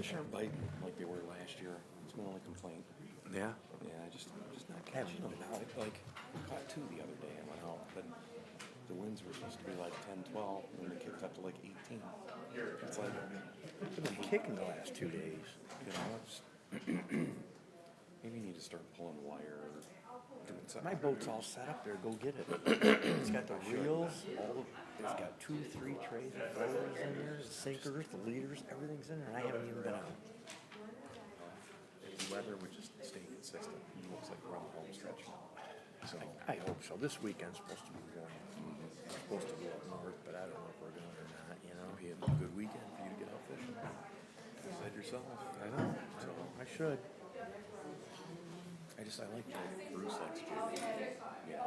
fish aren't biting like they were last year. It's my only complaint. Yeah. Yeah, just not catching them now. Like, I caught two the other day. I went out, but the winds were supposed to be like 10, 12, and then they kicked up to like 18. It's like, It's been kicking the last 2 days. you know, it's maybe you need to start pulling wire or doing something. My boat's all set up there. Go get it. It's got the reels. It's got 2, 3 trays of floaters in there, the sinkers, the leaders, everything's in there, and I haven't even been out. The weather would just stay consistent. It looks like we're on the home stretch now. So, I hope so. This weekend's supposed to be warm. We're supposed to go up north, but I don't know if we're going or not, you know. maybe it'd be a good weekend for you to get out fishing. You said yourself. I know. So, I should. I like trying cruise likes to. Yeah.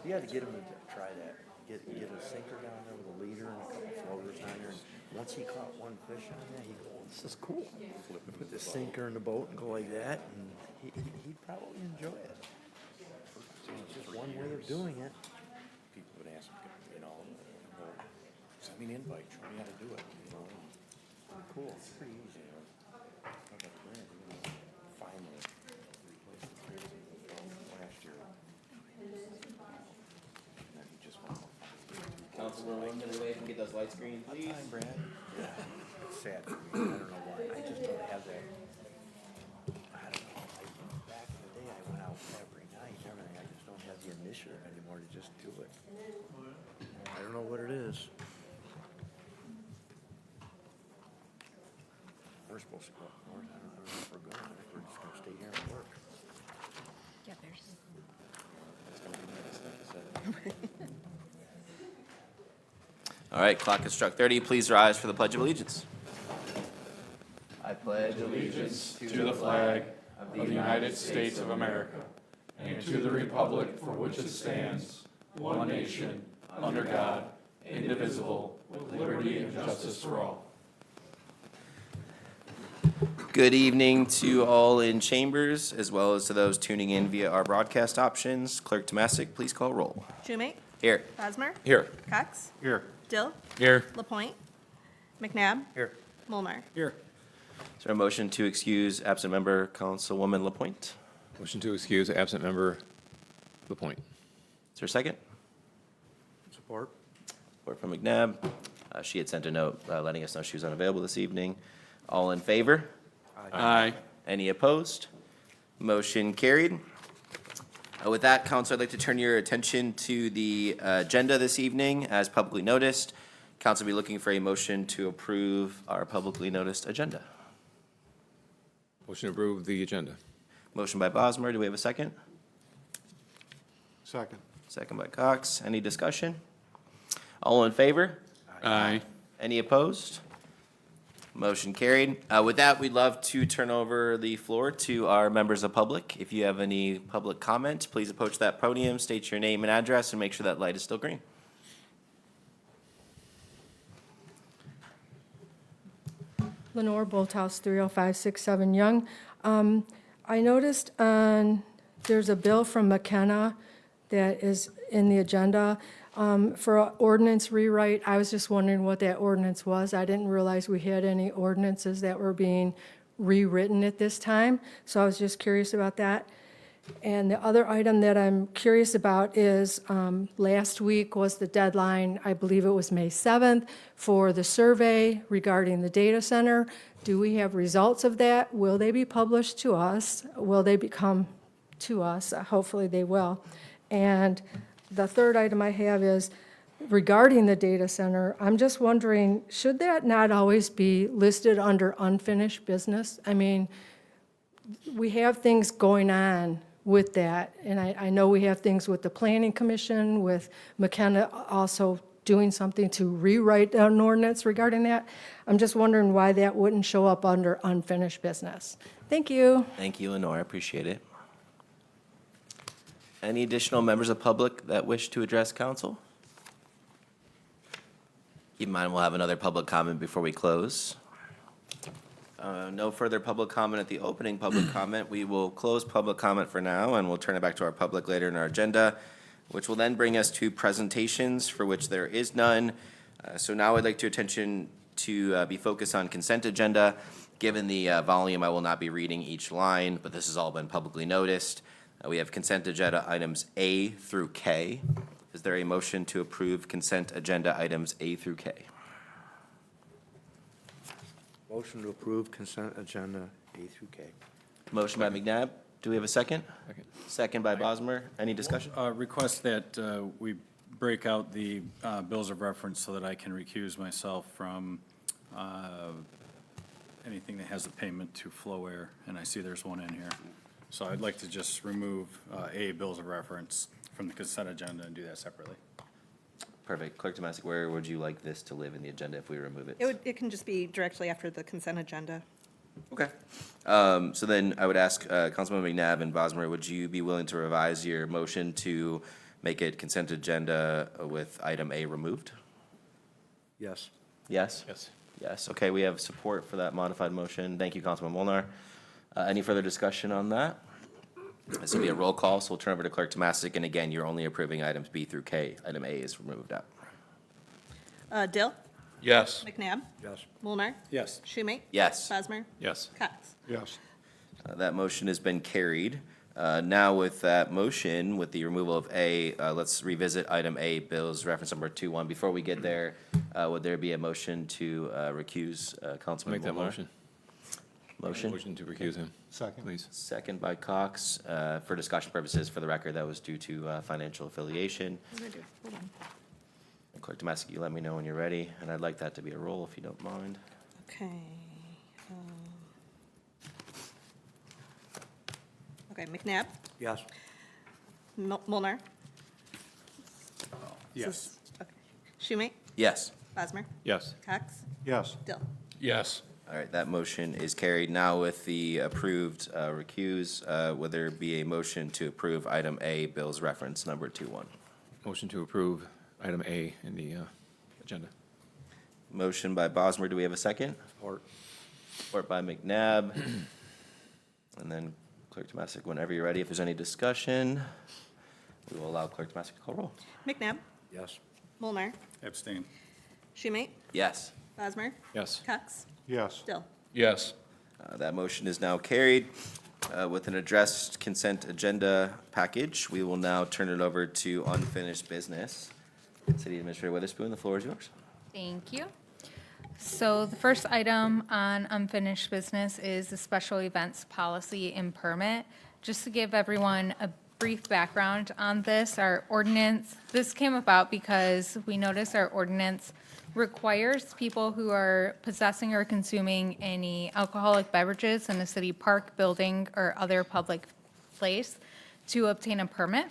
You had to get him to try that. Get a sinker down there with a leader and a couple floaters on there. And once he caught one fish on that, he'd go, "This is cool." Put the sinker in the boat and go like that, and he'd probably enjoy it. It's just one way of doing it. People would ask, you know, well, send me an invite, show me how to do it, you know. Cool. It's pretty easy. Finally replaced the crazy from last year. And then he just went off. Council, we're 1 minute away from get those lights green, please. Time, Brad. Yeah. It's sad for me. I don't know why. I just don't have that. I don't know. Back in the day, I went out every night and everything. I just don't have the initiative anymore to just do it. I don't know what it is. We're supposed to go up north. I don't know if we're going. I think we're just gonna stay here and work. Yeah, there's. It's gonna be nice, like I said. All right, clock has struck 30. Please rise for the Pledge of Allegiance. I pledge allegiance to the flag of the United States of America and to the republic for which it stands, one nation, under God, indivisible, with liberty and justice for all. Good evening to all in chambers, as well as to those tuning in via our broadcast options. Clerk Tomasic, please call roll. Schumate, Here. Bosmer, Here. Cox, Here. Dill, Here. Lapointe, McNabb, Here. Mulnar. Here. Is there a motion to excuse absent member Councilwoman Lapointe? Motion to excuse absent member Lapointe. Is there a second? Support. Support from McNabb. She had sent a note letting us know she was unavailable this evening. All in favor? Aye. Any opposed? Motion carried. With that, Council, I'd like to turn your attention to the agenda this evening. As publicly noticed, Council will be looking for a motion to approve our publicly noticed agenda. Motion to approve the agenda. Motion by Bosmer. Do we have a second? Second. Second by Cox. Any discussion? All in favor? Aye. Any opposed? Motion carried. With that, we'd love to turn over the floor to our members of public. If you have any public comment, please approach that podium, state your name and address, and make sure that light is still green. Lenore Bolthouse, 30567 Young. I noticed there's a bill from McKenna that is in the agenda for an ordinance rewrite. I was just wondering what that ordinance was. I didn't realize we had any ordinances that were being rewritten at this time, so I was just curious about that. And the other item that I'm curious about is last week was the deadline, I believe it was May 7th, for the survey regarding the data center. Do we have results of that? Will they be published to us? Will they become to us? Hopefully they will. And the third item I have is regarding the data center. I'm just wondering, should that not always be listed under unfinished business? I mean, we have things going on with that, and I know we have things with the Planning Commission, with McKenna also doing something to rewrite an ordinance regarding that. I'm just wondering why that wouldn't show up under unfinished business. Thank you. Thank you, Lenore. I appreciate it. Any additional members of public that wish to address council? Keep in mind, we'll have another public comment before we close. No further public comment at the opening public comment. We will close public comment for now, and we'll turn it back to our public later in our agenda, which will then bring us to presentations, for which there is none. So now I'd like to attention to be focused on consent agenda. Given the volume, I will not be reading each line, but this has all been publicly noticed. We have consent agenda items A through K. Is there a motion to approve consent agenda items A through K? Motion to approve consent agenda A through K. Motion by McNabb. Do we have a second? Second. Second by Bosmer. Any discussion? Request that we break out the bills of reference so that I can recuse myself from anything that has a payment to Flow Air, and I see there's one in here. So I'd like to just remove A, bills of reference from the consent agenda and do that separately. Perfect. Clerk Tomasic, where would you like this to live in the agenda if we remove it? It can just be directly after the consent agenda. Okay. So then I would ask Councilman McNabb and Bosmer, would you be willing to revise your motion to make it consent agenda with item A removed? Yes. Yes? Yes. Yes. Okay, we have support for that modified motion. Thank you, Councilman Molnar. Any further discussion on that? This will be a roll call, so we'll turn over to Clerk Tomasic, and again, you're only approving items B through K. Item A is removed out. Dill, Yes. McNabb, Yes. Mulnar, Yes. Schumate, Yes. Bosmer, Yes. Cox. Yes. That motion has been carried. Now with that motion, with the removal of A, let's revisit item A, bills reference number 21. Before we get there, would there be a motion to recuse Councilman Make that Molnar? motion. Motion? Motion to recuse him. Second. Please. Second by Cox. For discussion purposes, for the record, that was due to financial affiliation. Hold on. Clerk Tomasic, you let me know when you're ready, and I'd like that to be a roll if you don't mind. Okay. Okay, McNabb, Yes. Mulnar. Yes. Okay. Schumate, Yes. Bosmer, Yes. Cox, Yes. Dill. Yes. All right, that motion is carried. Now with the approved recuse, would there be a motion to approve item A, bills reference number 21? Motion to approve item A in the agenda. Motion by Bosmer, do we have a second? Support. Support by McNabb. And then Clerk Tomasic, whenever you're ready, if there's any discussion, we will allow Clerk Tomasic to call roll. McNabb, Yes. Mulnar, Abstain. Schumate, Yes. Bosmer, Yes. Cox, Yes. Dill. Yes. That motion is now carried. With an addressed consent agenda package, we will now turn it over to unfinished business. City Administrator Witherspoon, the floor is yours. Thank you. So the first item on unfinished business is the special events policy and permit. Just to give everyone a brief background on this, our ordinance, this came about because we noticed our ordinance requires people who are possessing or consuming any alcoholic beverages in a city park, building, or other public place to obtain a permit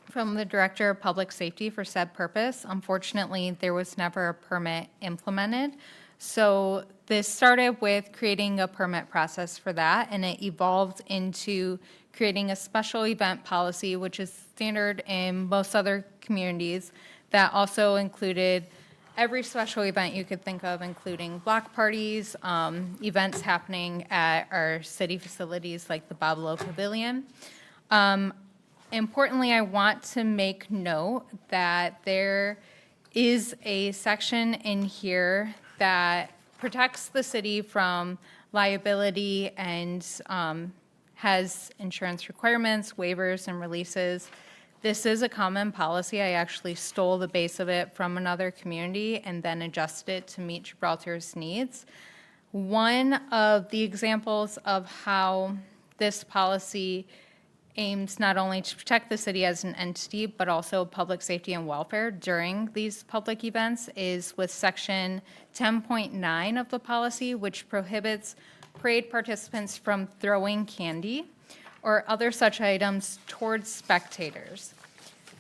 from the Director of Public Safety for said purpose. Unfortunately, there was never a permit implemented. So this started with creating a permit process for that, and it evolved into creating a special event policy, which is standard in most other communities, that also included every special event you could think of, including block parties, events happening at our city facilities like the Bob Lowe Pavilion. Importantly, I want to make note that there is a section in here that protects the city from liability and has insurance requirements, waivers, and releases. This is a common policy. I actually stole the base of it from another community and then adjusted it to meet Gibraltar's needs. One of the examples of how this policy aims not only to protect the city as an entity, but also public safety and welfare during these public events is with section 10.9 of the policy, which prohibits parade participants from throwing candy or other such items towards spectators.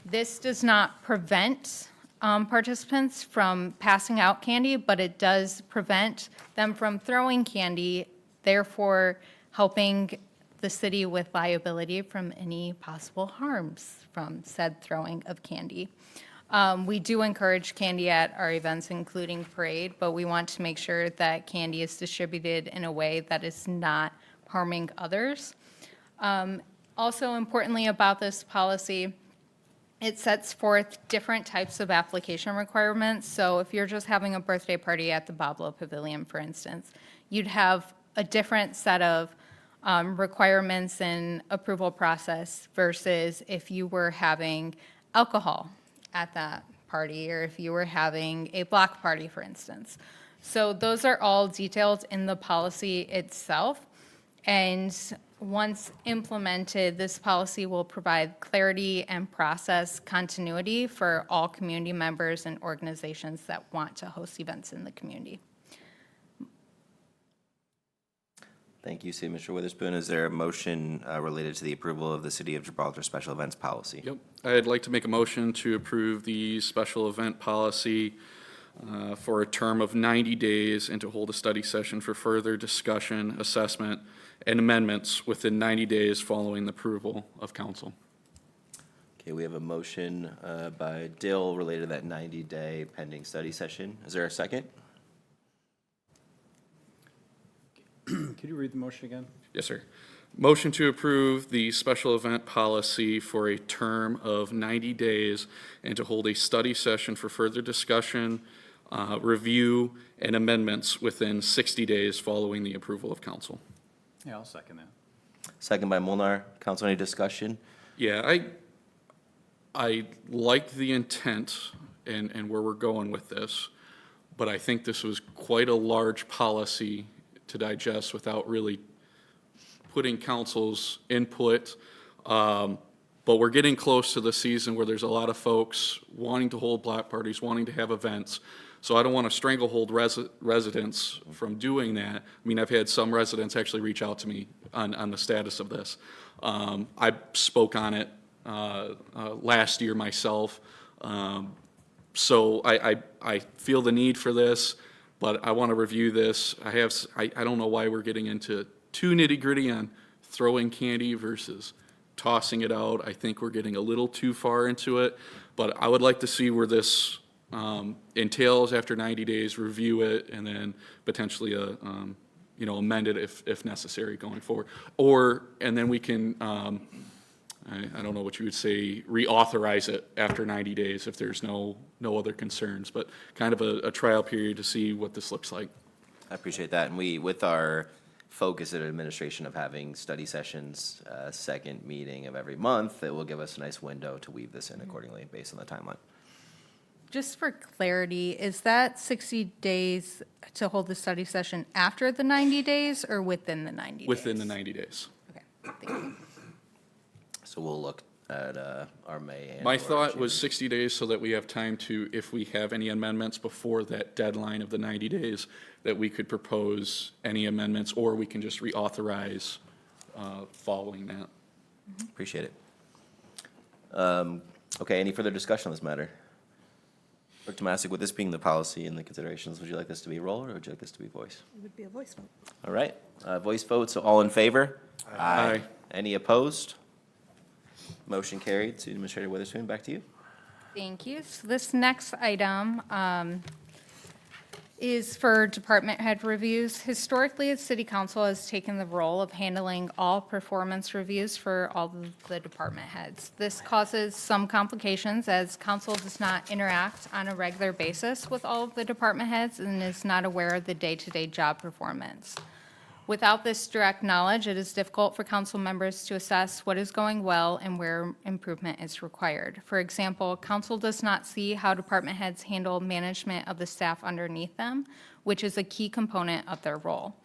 This does not prevent participants from passing out candy, but it does prevent them from throwing candy, therefore helping the city with liability from any possible harms from said throwing of candy. We do encourage candy at our events, including parade, but we want to make sure that candy is distributed in a way that is not harming others. Also importantly about this policy it sets forth different types of application requirements. So if you're just having a birthday party at the Boblo Pavilion, for instance, you'd have a different set of requirements and approval process versus if you were having alcohol at that party, or if you were having a block party, for instance. So those are all detailed in the policy itself. And once implemented, this policy will provide clarity and process continuity for all community members and organizations that want to host events in the community. Thank you, City Manager Witherspoon. Is there a motion related to the approval of the City of Gibraltar Special Events Policy? Yep. I'd like to make a motion to approve the special event policy for a term of 90 days and to hold a study session for further discussion, assessment, and amendments within 90 days following the approval of council. Okay, we have a motion by Dill related to that 90-day pending study session. Is there a second? Could you read the motion again? Yes, sir. Motion to approve the special event policy for a term of 90 days and to hold a study session for further discussion, review, and amendments within 60 days following the approval of council. Yeah, I'll second that. Second by Molnar. Council, any discussion? Yeah, I like the intent and where we're going with this, but I think this was quite a large policy to digest without really putting council's input. But we're getting close to the season where there's a lot of folks wanting to hold block parties, wanting to have events. So I don't want to stranglehold residents from doing that. I mean, I've had some residents actually reach out to me on the status of this. I spoke on it last year myself. So I feel the need for this, but I want to review this. I don't know why we're getting into too nitty-gritty on throwing candy versus tossing it out. I think we're getting a little too far into it, but I would like to see where this entails after 90 days, review it, and then potentially amend it if necessary going forward. And then we can, I don't know what you would say, reauthorize it after 90 days if there's no other concerns, but kind of a trial period to see what this looks like. I appreciate that. And we, with our focus at administration of having study sessions, second meeting of every month, it will give us a nice window to weave this in accordingly based on the timeline. Just for clarity, is that 60 days to hold the study session after the 90 days or within the 90 days? Within the 90 days. Okay, thank you. So we'll look at our May. and My or thought June. was 60 days so that we have time to, if we have any amendments before that deadline of the 90 days, that we could propose any amendments, or we can just reauthorize following that. Appreciate it. Okay, any further discussion on this matter? Clerk Tomasic, with this being the policy and the considerations, would you like this to be roll or would you like this to be voice? It would be a voice vote. All right, voice vote, so all in favor? Aye. Any opposed? Motion carried. City Administrator Witherspoon, back to you. Thank you. So this next item is for department head reviews. Historically, the city council has taken the role of handling all performance reviews for all of the department heads. This causes some complications as council does not interact on a regular basis with all of the department heads and is not aware of the day-to-day job performance. Without this direct knowledge, it is difficult for council members to assess what is going well and where improvement is required. For example, council does not see how department heads handle management of the staff underneath them, which is a key component of their role.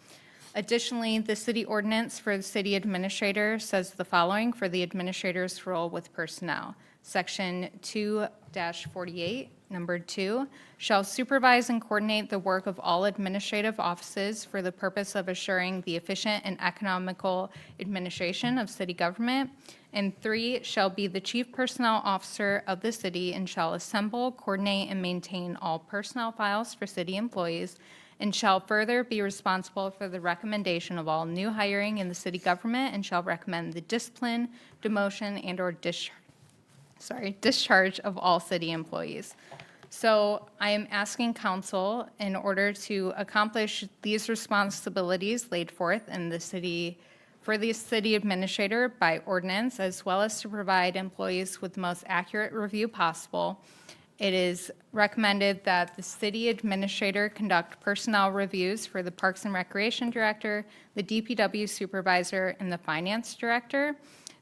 Additionally, the city ordinance for the city administrator says the following for the administrator's role with personnel. Section 2-48, number 2, shall supervise and coordinate the work of all administrative offices for the purpose of assuring the efficient and economical administration of city government. And 3, shall be the chief personnel officer of the city and shall assemble, coordinate, and maintain all personnel files for city employees, and shall further be responsible for the recommendation of all new hiring in the city government and shall recommend the discipline, demotion, and/or discharge of all city employees. So I am asking council, in order to accomplish these responsibilities laid forth in the city for the city administrator by ordinance, as well as to provide employees with the most accurate review possible. It is recommended that the city administrator conduct personnel reviews for the Parks and Recreation Director, the DPW Supervisor, and the Finance Director.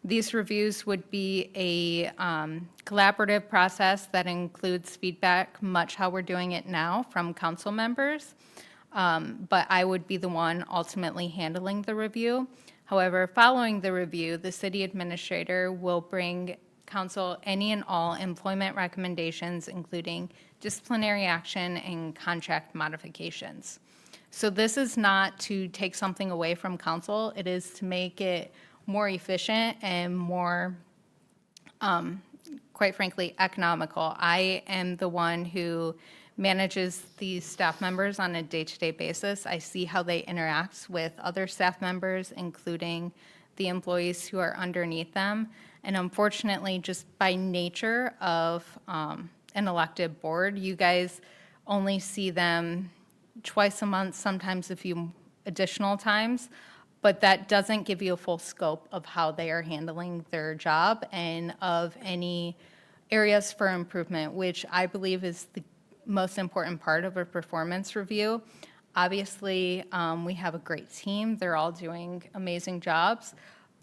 These reviews would be a collaborative process that includes feedback, much how we're doing it now, from council members. But I would be the one ultimately handling the review. However, following the review, the city administrator will bring council any and all employment recommendations, including disciplinary action and contract modifications. So this is not to take something away from council. It is to make it more efficient and more, quite frankly, economical. I am the one who manages these staff members on a day-to-day basis. I see how they interact with other staff members, including the employees who are underneath them. And unfortunately, just by nature of an elected board, you guys only see them twice a month, sometimes a few additional times, but that doesn't give you a full scope of how they are handling their job and of any areas for improvement, which I believe is the most important part of a performance review. Obviously, we have a great team. They're all doing amazing jobs,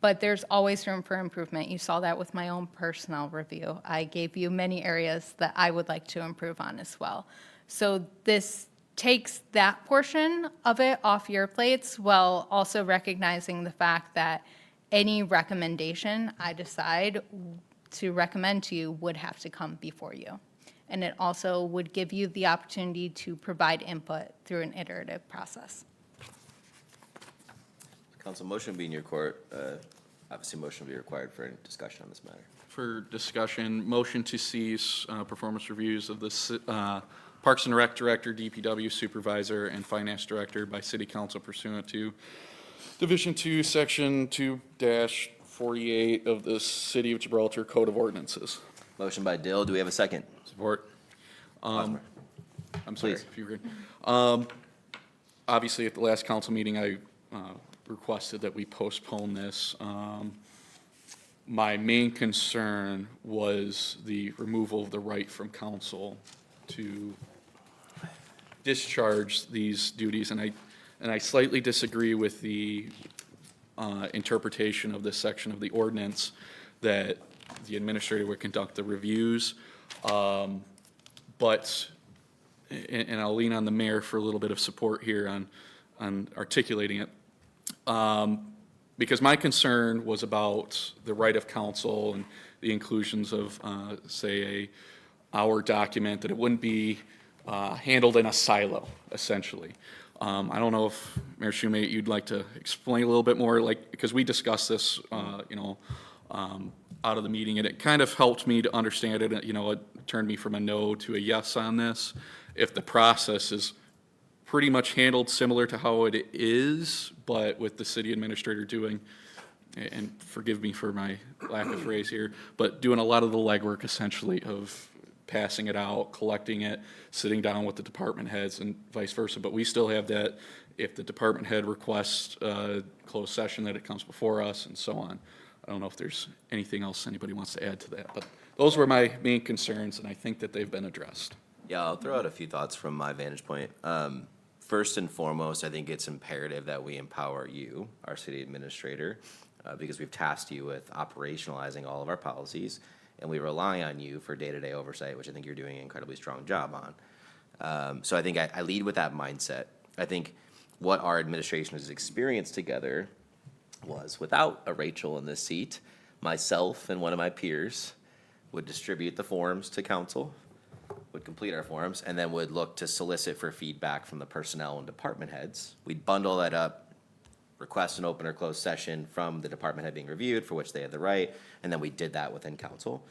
but there's always room for improvement. You saw that with my own personnel review. I gave you many areas that I would like to improve on as well. So this takes that portion of it off your plates while also recognizing the fact that any recommendation I decide to recommend to you would have to come before you. And it also would give you the opportunity to provide input through an iterative process. Council, motion being your court, obviously motion will be required for any discussion on this matter. For discussion, motion to cease performance reviews of the Parks and Rec Director, DPW Supervisor, and Finance Director by City Council pursuant to Division 2, Section 2-48 of the City of Gibraltar Code of Ordinances. Motion by Dill, do we have a second? Support. I'm sorry, Please. if you agree. Obviously, at the last council meeting, I requested that we postpone this. My main concern was the removal of the right from council to discharge these duties, and I slightly disagree with the interpretation of this section of the ordinance that the administrator would conduct the reviews. But, and I'll lean on the mayor for a little bit of support here on articulating it. Because my concern was about the right of counsel and the inclusions of, say, our document, that it wouldn't be handled in a silo, essentially. I don't know if, Mayor Schumate, you'd like to explain a little bit more, like, because we discussed this, out of the meeting, and it kind of helped me to understand it. It turned me from a no to a yes on this. If the process is pretty much handled similar to how it is, but with the city administrator doing, and forgive me for my lack of phrase here, but doing a lot of the legwork essentially of passing it out, collecting it, sitting down with the department heads and vice versa. But we still have that, if the department head requests a closed session, that it comes before us and so on. I don't know if there's anything else anybody wants to add to that, but those were my main concerns, and I think that they've been addressed. Yeah, I'll throw out a few thoughts from my vantage point. First and foremost, I think it's imperative that we empower you, our city administrator, because we've tasked you with operationalizing all of our policies, and we rely on you for day-to-day oversight, which I think you're doing an incredibly strong job on. So I think I lead with that mindset. I think what our administration has experienced together was, without a Rachel in this seat, myself and one of my peers would distribute the forms to council, would complete our forms, and then would look to solicit for feedback from the personnel and department heads. We'd bundle that up, request an open or closed session from the department head being reviewed, for which they had the right, and then we did that within council.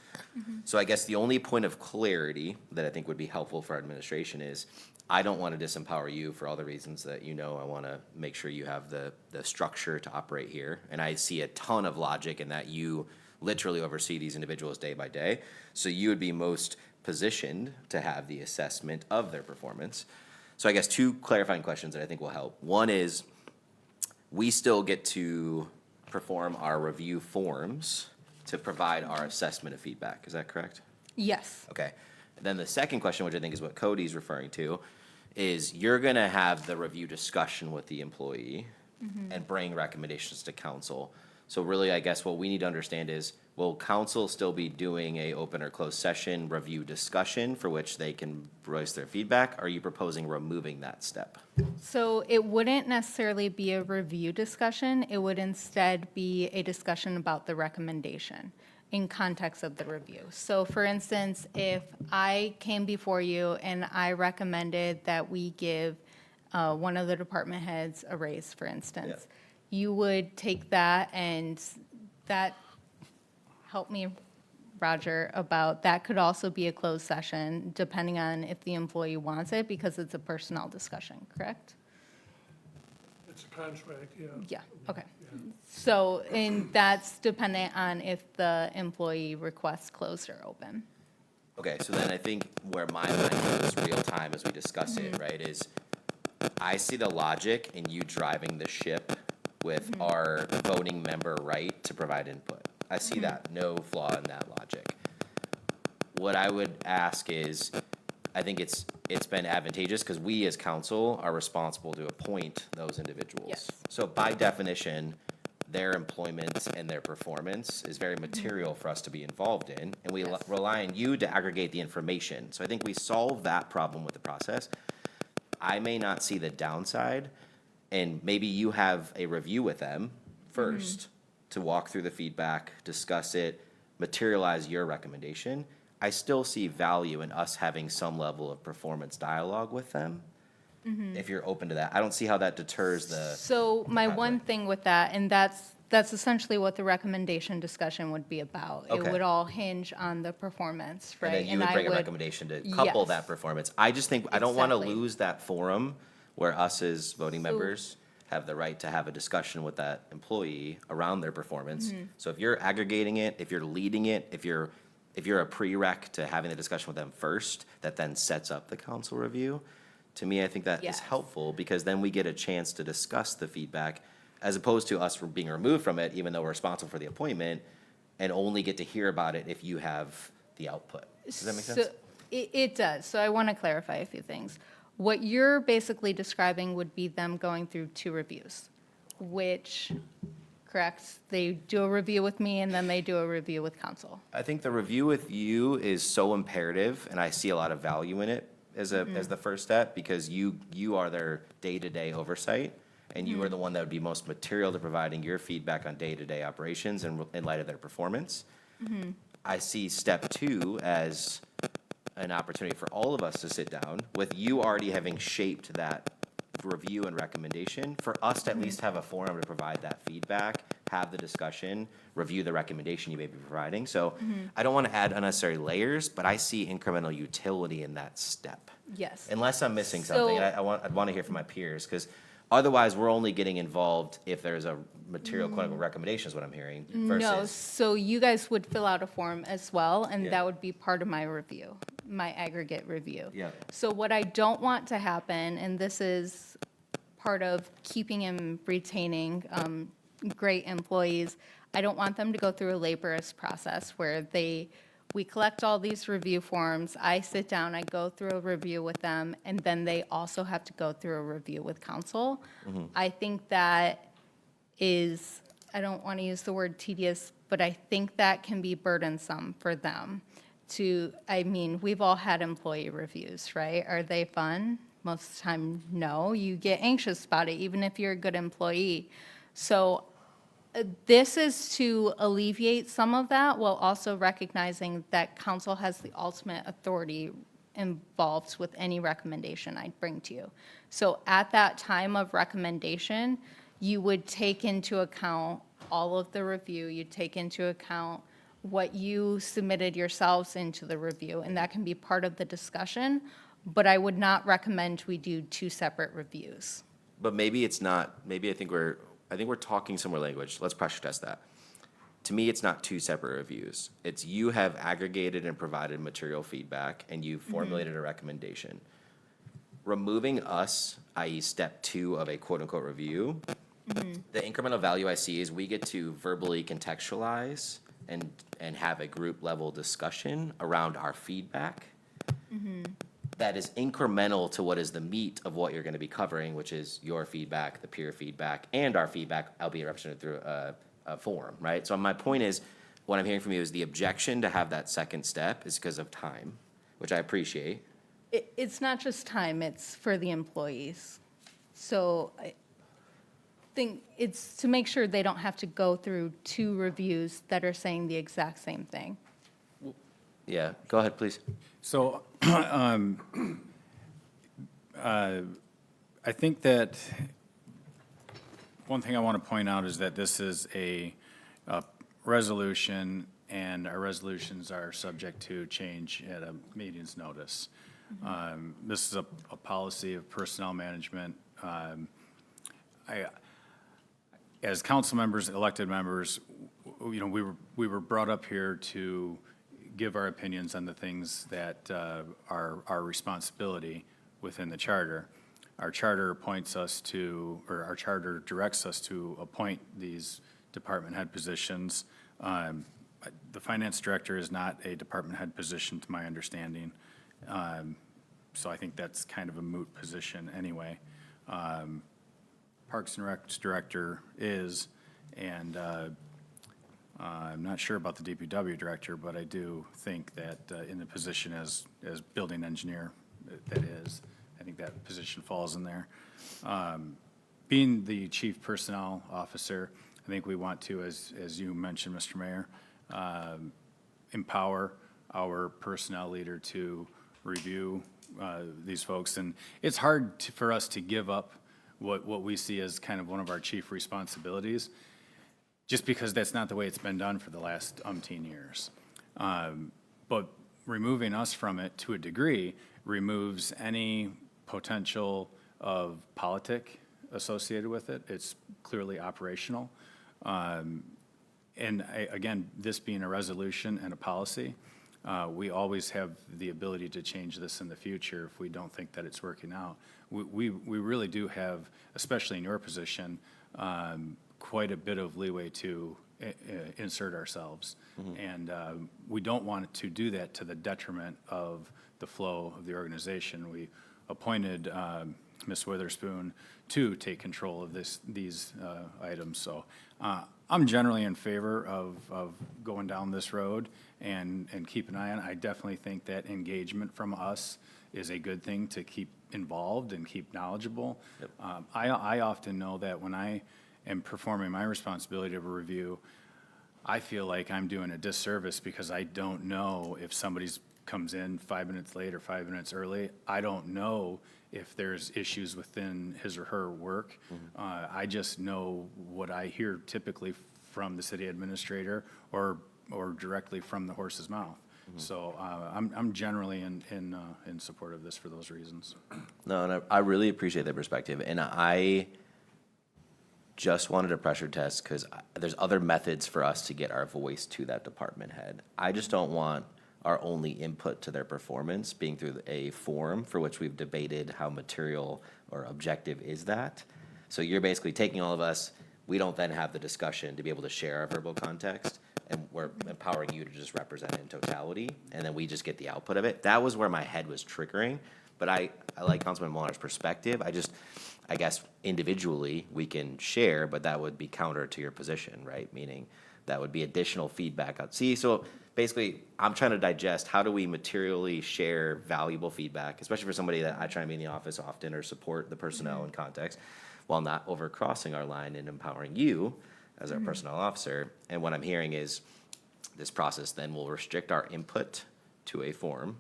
So I guess the only point of clarity that I think would be helpful for our administration is, I don't want to disempower you for all the reasons that you know. I want to make sure you have the structure to operate here, and I see a ton of logic in that you literally oversee these individuals day by day, so you would be most positioned to have the assessment of their performance. So I guess two clarifying questions that I think will help. One is, we still get to perform our review forms to provide our assessment of feedback. Is that correct? Yes. Okay. Then the second question, which I think is what Cody's referring to, is you're gonna have the review discussion with the employee and bring recommendations to council. So really, I guess what we need to understand is, will council still be doing a open or closed session review discussion for which they can voice their feedback? Are you proposing removing that step? So it wouldn't necessarily be a review discussion. It would instead be a discussion about the recommendation in context of the review. So for instance, if I came before you and I recommended that we give one of the department heads a raise, for instance, you would take that and that, help me, Roger, about, that could also be a closed session, depending on if the employee wants it, because it's a personnel discussion, correct? It's a contract, yeah. Yeah, okay. So, and that's dependent on if the employee requests closed or open. Okay, so then I think where my mind goes real time as we discuss it, right, is I see the logic in you driving the ship with our voting member right to provide input. I see that, no flaw in that logic. What I would ask is, I think it's been advantageous because we as council are responsible to appoint those individuals. Yes. So by definition, their employment and their performance is very material for us to be involved in, and we Yes. rely on you to aggregate the information. So I think we solve that problem with the process. I may not see the downside, and maybe you have a review with them first to walk through the feedback, discuss it, materialize your recommendation. I still see value in us having some level of performance dialogue with them, if you're open to that. I don't see how that deters the, So my pathway. one thing with that, and that's essentially what the recommendation discussion would be about. It Okay. would all hinge on the performance, and right? then you would bring a I recommendation to couple Yes. that performance. I just think, I don't wanna Exactly. lose that forum where us as voting members have the right to have a discussion with that employee around their performance. Mm-hmm. So if you're aggregating it, if you're leading it, if you're a prereq to having the discussion with them first, that then sets up the council review, to me, I think that is Yes. helpful, because then we get a chance to discuss the feedback, as opposed to us being removed from it, even though we're responsible for the appointment, and only get to hear about it if you have the output. Does that make sense? So, it does. So I want to clarify a few things. What you're basically describing would be them going through 2 reviews, which, correct? They do a review with me and then they do a review with council. I think the review with you is so imperative, and I see a lot of value in it as as the first step, because you are their day-to-day oversight, and you are the one that would be most material to providing your feedback on day-to-day operations in light of their performance. I see step 2 as an opportunity for all of us to sit down, with you already having shaped that review and recommendation, for us to at least have a forum to provide that feedback, have the discussion, review the recommendation you may be providing. So I don't want to add unnecessary layers, but I see incremental utility in that step. Yes. Unless I'm missing something, and I'd want to hear from my peers, because otherwise, we're only getting involved if there's a material clinical recommendation, is what I'm hearing, No, versus. so you guys would fill out a form as well, and Yeah. that would be part of my review, my aggregate review. Yeah. So what I don't want to happen, and this is part of keeping and retaining great employees, I don't want them to go through a laborious process where we collect all these review forms, I sit down, I go through a review with them, and then they also have to go through a review with council. I think that is, I don't want to use the word tedious, but I think that can be burdensome for them to, I mean, we've all had employee reviews, right? Are they fun? Most of the time, no. You get anxious about it, even if you're a good employee. So this is to alleviate some of that, while also recognizing that council has the ultimate authority involved with any recommendation I bring to you. So at that time of recommendation, you would take into account all of the review, you'd take into account what you submitted yourselves into the review, and that can be part of the discussion, but I would not recommend we do 2 separate reviews. But maybe it's not, maybe I think we're talking similar language. Let's pressure test that. To me, it's not 2 separate reviews. It's you have aggregated and provided material feedback, and you've formulated a recommendation. Removing us, i.e. step 2 of a quote-unquote review, The incremental value I see is we get to verbally contextualize and have a group level discussion around our feedback. That is incremental to what is the meat of what you're gonna be covering, which is your feedback, the peer feedback, and our feedback, albeit represented through a forum, right? So my point is, what I'm hearing from you is the objection to have that second step is because of time, which I appreciate. It's not just time, it's for the employees. So I think it's to make sure they don't have to go through 2 reviews that are saying the exact same thing. Yeah, go ahead, please. So, I think that one thing I want to point out is that this is a resolution, and our resolutions are subject to change at a meeting's notice. This is a policy of personnel management. As council members, elected members, you know, we were brought up here to give our opinions on the things that are our responsibility within the charter. Our charter appoints us to, or our charter directs us to appoint these department head positions. The finance director is not a department head position, to my understanding. So I think that's kind of a moot position anyway. Parks and Recs director is, and I'm not sure about the DPW director, but I do think that in the position as building engineer, that is, I think that position falls in there. Being the chief personnel officer, I think we want to, as you mentioned, Mr. Mayor, empower our personnel leader to review these folks. And it's hard for us to give up what we see as kind of one of our chief responsibilities, just because that's not the way it's been done for the last umpteen years. But removing us from it to a degree removes any potential of politic associated with it. It's clearly operational. And again, this being a resolution and a policy, we always have the ability to change this in the future if we don't think that it's working out. We really do have, especially in your position, quite a bit of leeway to insert ourselves. And we don't want to do that to the detriment of the flow of the organization. We appointed Ms. Witherspoon to take control of these items. So I'm generally in favor of going down this road and keep an eye on it. I definitely think that engagement from us is a good thing to keep involved and keep knowledgeable. Yep. I often know that when I am performing my responsibility of a review, I feel like I'm doing a disservice because I don't know if somebody's comes in 5 minutes late or 5 minutes early. I don't know if there's issues within his or her work. I just know what I hear typically from the city administrator or directly from the horse's mouth. So I'm generally in support of this for those reasons. No, and I really appreciate that perspective, and I just wanted a pressure test because there's other methods for us to get our voice to that department head. I just don't want our only input to their performance being through a forum for which we've debated how material or objective is that. So you're basically taking all of us, we don't then have the discussion to be able to share our verbal context, and we're empowering you to just represent it in totality, and then we just get the output of it. That was where my head was triggering, but I like Councilman Molnar's perspective. I guess individually we can share, but that would be counter to your position, right? Meaning that would be additional feedback. See, so basically I'm trying to digest how do we materially share valuable feedback, especially for somebody that I try and be in the office often or support the personnel in context, while not overcrossing our line and empowering you as our personnel officer. And what I'm hearing is this process then will restrict our input to a form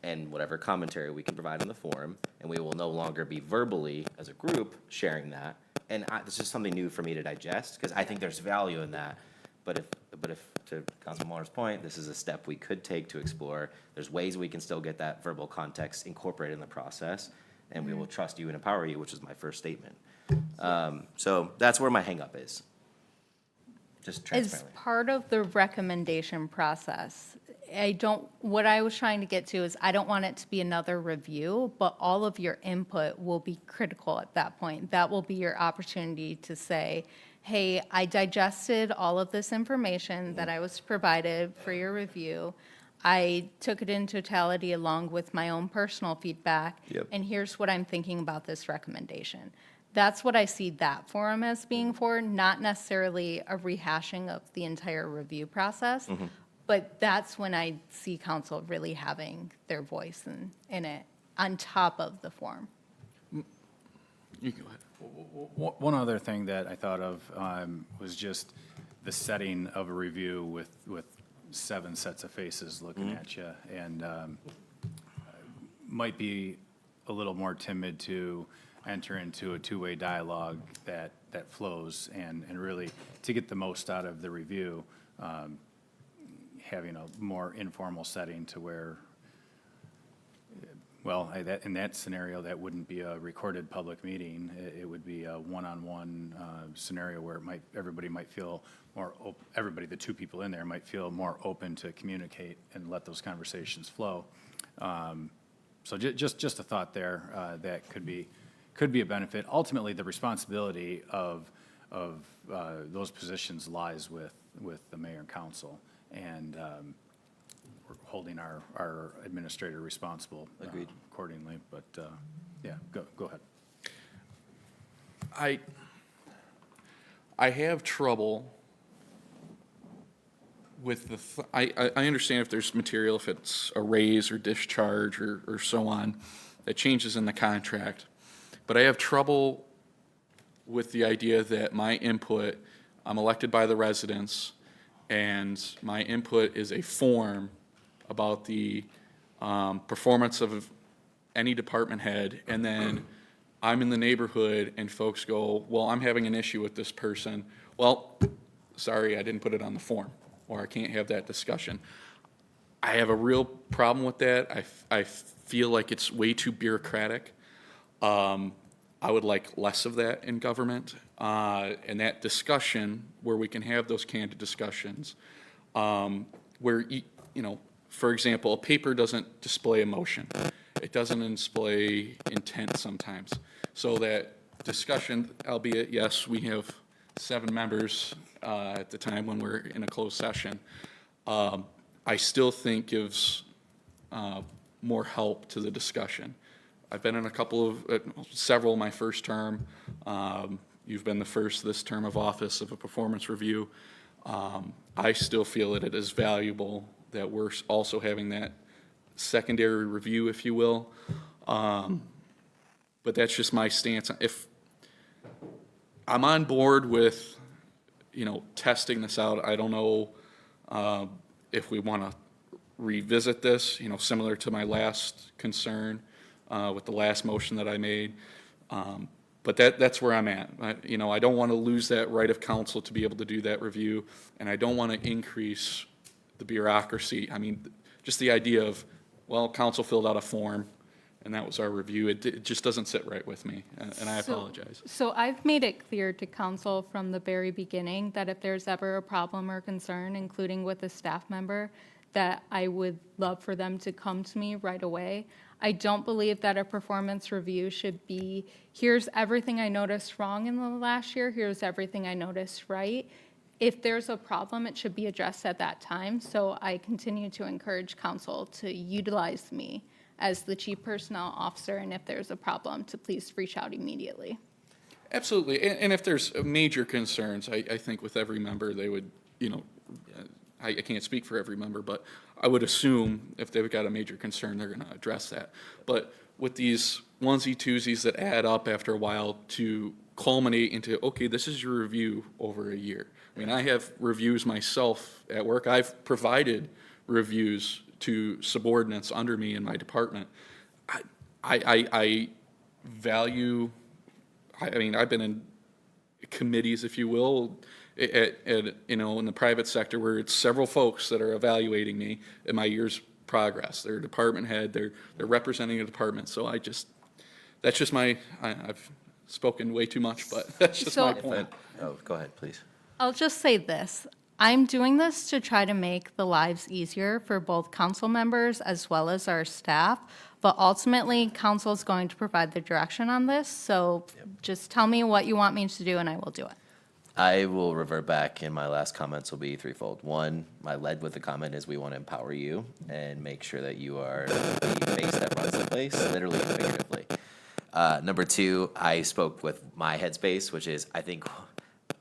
and whatever commentary we can provide in the forum, and we will no longer be verbally, as a group, sharing that. And this is something new for me to digest, because I think there's value in that. But if, to Councilman Muller's point, this is a step we could take to explore, there's ways we can still get that verbal context incorporated in the process, and we will trust you and empower you, which is my first statement. So that's where my hangup is. Just As transparently. part of the recommendation process, I don't, what I was trying to get to is I don't want it to be another review, but all of your input will be critical at that point. That will be your opportunity to say, hey, I digested all of this information that I was provided for your review. I took it in totality along with my own personal feedback. Yep. And here's what I'm thinking about this recommendation. That's what I see that forum as being for, not necessarily a rehashing of the entire review process. But that's when I see council really having their voice in it on top of the form. You go ahead. One other thing that I thought of was just the setting of a review with 7 sets of faces looking at you, and might be a little more timid to enter into a two-way dialogue that flows, and really to get the most out of the review, having a more informal setting to where, well, in that scenario, that wouldn't be a recorded public meeting. It would be a one-on-one scenario where everybody might feel more, everybody, the 2 people in there might feel more open to communicate and let those conversations flow. So just a thought there that could be a benefit. Ultimately, the responsibility of those positions lies with the mayor and council, and we're holding our administrator responsible Agreed. accordingly. But yeah, go ahead. I have trouble with I understand if there's material, if it's a raise or discharge or so on, that changes in the contract. But I have trouble with the idea that my input, I'm elected by the residents, and my input is a form about the performance of any department head, and then I'm in the neighborhood and folks go, well, I'm having an issue with this person. Well, sorry, I didn't put it on the form, or I can't have that discussion. I have a real problem with that. I feel like it's way too bureaucratic. I would like less of that in government, and that discussion where we can have those candid discussions, where, you know, for example, a paper doesn't display emotion. It doesn't display intent sometimes. So that discussion, albeit, yes, we have 7 members at the time when we're in a closed session, I still think gives more help to the discussion. I've been in several my first term. You've been the first this term of office of a performance review. I still feel that it is valuable that we're also having that secondary review, if you will. But that's just my stance. If I'm on board with, you know, testing this out, I don't know if we want to revisit this, you know, similar to my last concern with the last motion that I made. But that's where I'm at. I don't want to lose that right of council to be able to do that review, and I don't want to increase the bureaucracy. I mean, just the idea of, well, council filled out a form, and that was our review. It just doesn't sit right with me, and I apologize. So I've made it clear to council from the very beginning that if there's ever a problem or concern, including with a staff member, that I would love for them to come to me right away. I don't believe that a performance review should be, here's everything I noticed wrong in the last year, here's everything I noticed right. If there's a problem, it should be addressed at that time. So I continue to encourage council to utilize me as the chief personnel officer, and if there's a problem, to please reach out immediately. Absolutely, and if there's major concerns, I think with every member, they would, you know, I can't speak for every member, but I would assume if they've got a major concern, they're gonna address that. But with these onesie twosies that add up after a while to culminate into, okay, this is your review over a year. I mean, I have reviews myself at work. I've provided reviews to subordinates under me in my department. I value, I mean, I've been in committees, if you will, in the private sector where it's several folks that are evaluating me in my year's progress. They're a department head, they're representing a department. So that's just I've spoken way too much, but that's just my point. Oh, go ahead, please. I'll just say this. I'm doing this to try to make the lives easier for both council members as well as our staff. But ultimately, council is going to provide the direction on this. So just tell me what you want me to do and I will do it. I will revert back, and my last comments will be threefold. One, my lead with the comment is we want to empower you and make sure that you are the face that runs the place, literally and figuratively. Number two, I spoke with my headspace, which is I think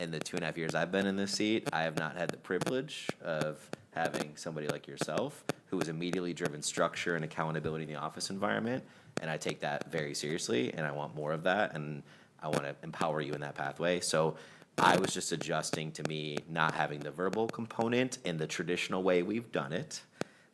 in the 2.5 years I've been in this seat, I have not had the privilege of having somebody like yourself who has immediately driven structure and accountability in the office environment, and I take that very seriously, and I want more of that, and I want to empower you in that pathway. So I was just adjusting to me not having the verbal component in the traditional way we've done it,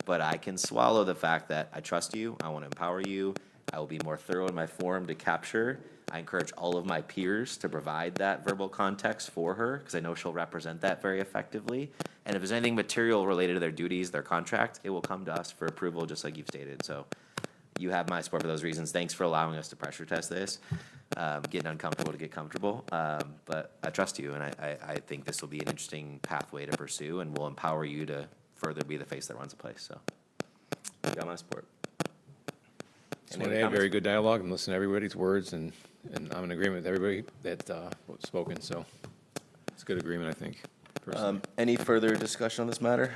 but I can swallow the fact that I trust you, I want to empower you, I will be more thorough in my form to capture. I encourage all of my peers to provide that verbal context for her, because I know she'll represent that very effectively. And if there's anything material related to their duties, their contract, it will come to us for approval, just like you've stated. So you have my support for those reasons. Thanks for allowing us to pressure test this. Getting uncomfortable to get comfortable, but I trust you, and I think this will be an interesting pathway to pursue, and will empower you to further be the face that runs the place, so you got my support. Just Any want other to have comments? very good dialogue and listen to everybody's words, and I'm in agreement with everybody that was spoken, so it's a good agreement, I think, personally. Any further discussion on this matter?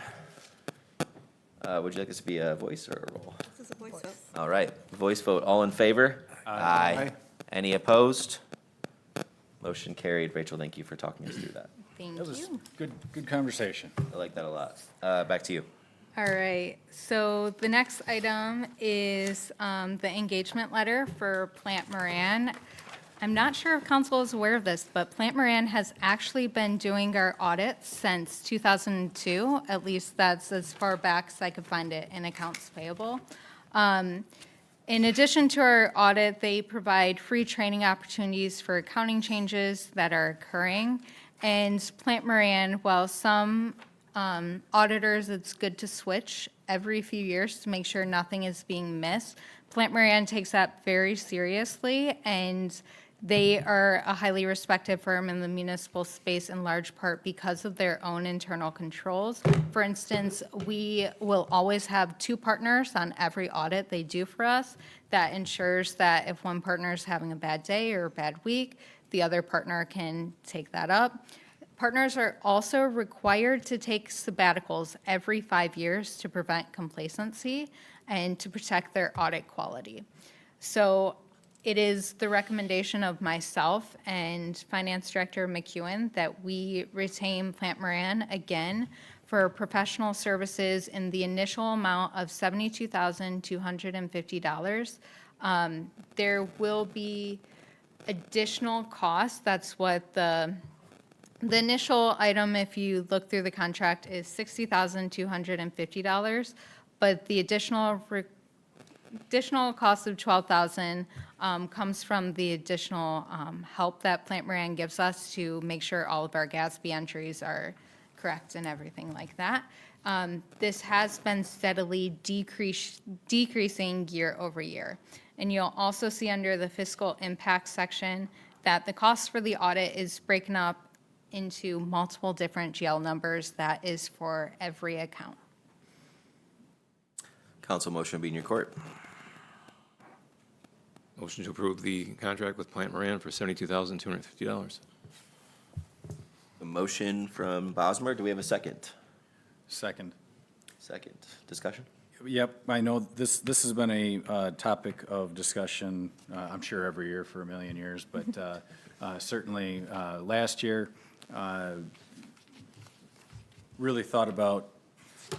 Would you like this to be a voice or a roll? This is a voice vote. All right, voice vote, all in favor? Aye. Any opposed? Motion carried. Rachel, thank you for talking us through that. Thank That was you. good conversation. I like that a lot. Back to you. All right, so the next item is the engagement letter for Plant Moran. I'm not sure if council is aware of this, but Plant Moran has actually been doing our audit since 2002. At least that's as far back as I could find it in accounts payable. In addition to our audit, they provide free training opportunities for accounting changes that are occurring. And Plant Moran, while some auditors, it's good to switch every few years to make sure nothing is being missed. Plant Moran takes that very seriously, and they are a highly respected firm in the municipal space in large part because of their own internal controls. For instance, we will always have 2 partners on every audit they do for us. That ensures that if one partner is having a bad day or a bad week, the other partner can take that up. Partners are also required to take sabbaticals every 5 years to prevent complacency and to protect their audit quality. So it is the recommendation of myself and Finance Director McEwen that we retain Plant Moran again for professional services in the initial amount of $72,250. There will be additional costs. That's what the initial item, if you look through the contract, is $60,250, but the additional cost of $12,000 comes from the additional help that Plant Moran gives us to make sure all of our GASB entries are correct and everything like that. This has been steadily decreasing year over year. And you'll also see under the fiscal impact section that the cost for the audit is breaking up into multiple different GL numbers. That is for every account. Council motion will be in your court. Motion to approve the contract with Plant Moran for $72,250. A motion from Bosmer. Do we have a second? Second. Second. Discussion? Yep, I know this has been a topic of discussion, I'm sure every year for a million years, but certainly last year, really thought about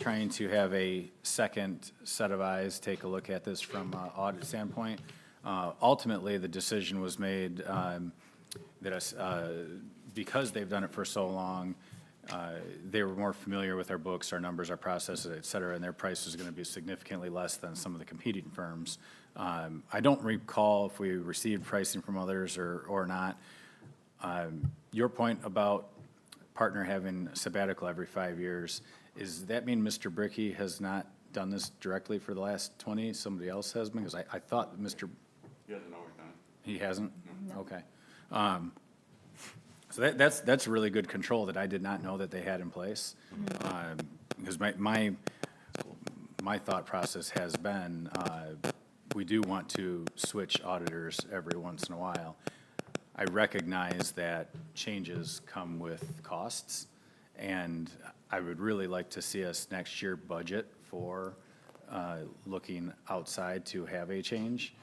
trying to have a second set of eyes take a look at this from an audit standpoint. Ultimately, the decision was made that because they've done it for so long, they were more familiar with our books, our numbers, our processes, et cetera, and their price was going to be significantly less than some of the competing firms. I don't recall if we received pricing from others or not. Your point about partner having sabbatical every 5 years, does that mean Mr. Bricky has not done this directly for the last 20? Somebody else has been? Because I thought Mr. He hasn't always done it. He hasn't? Okay. So that's really good control that I did not know that they had in place. Because my thought process has been, we do want to switch auditors every once in a while. I recognize that changes come with costs, and I would really like to see us next year budget for looking outside to have a change.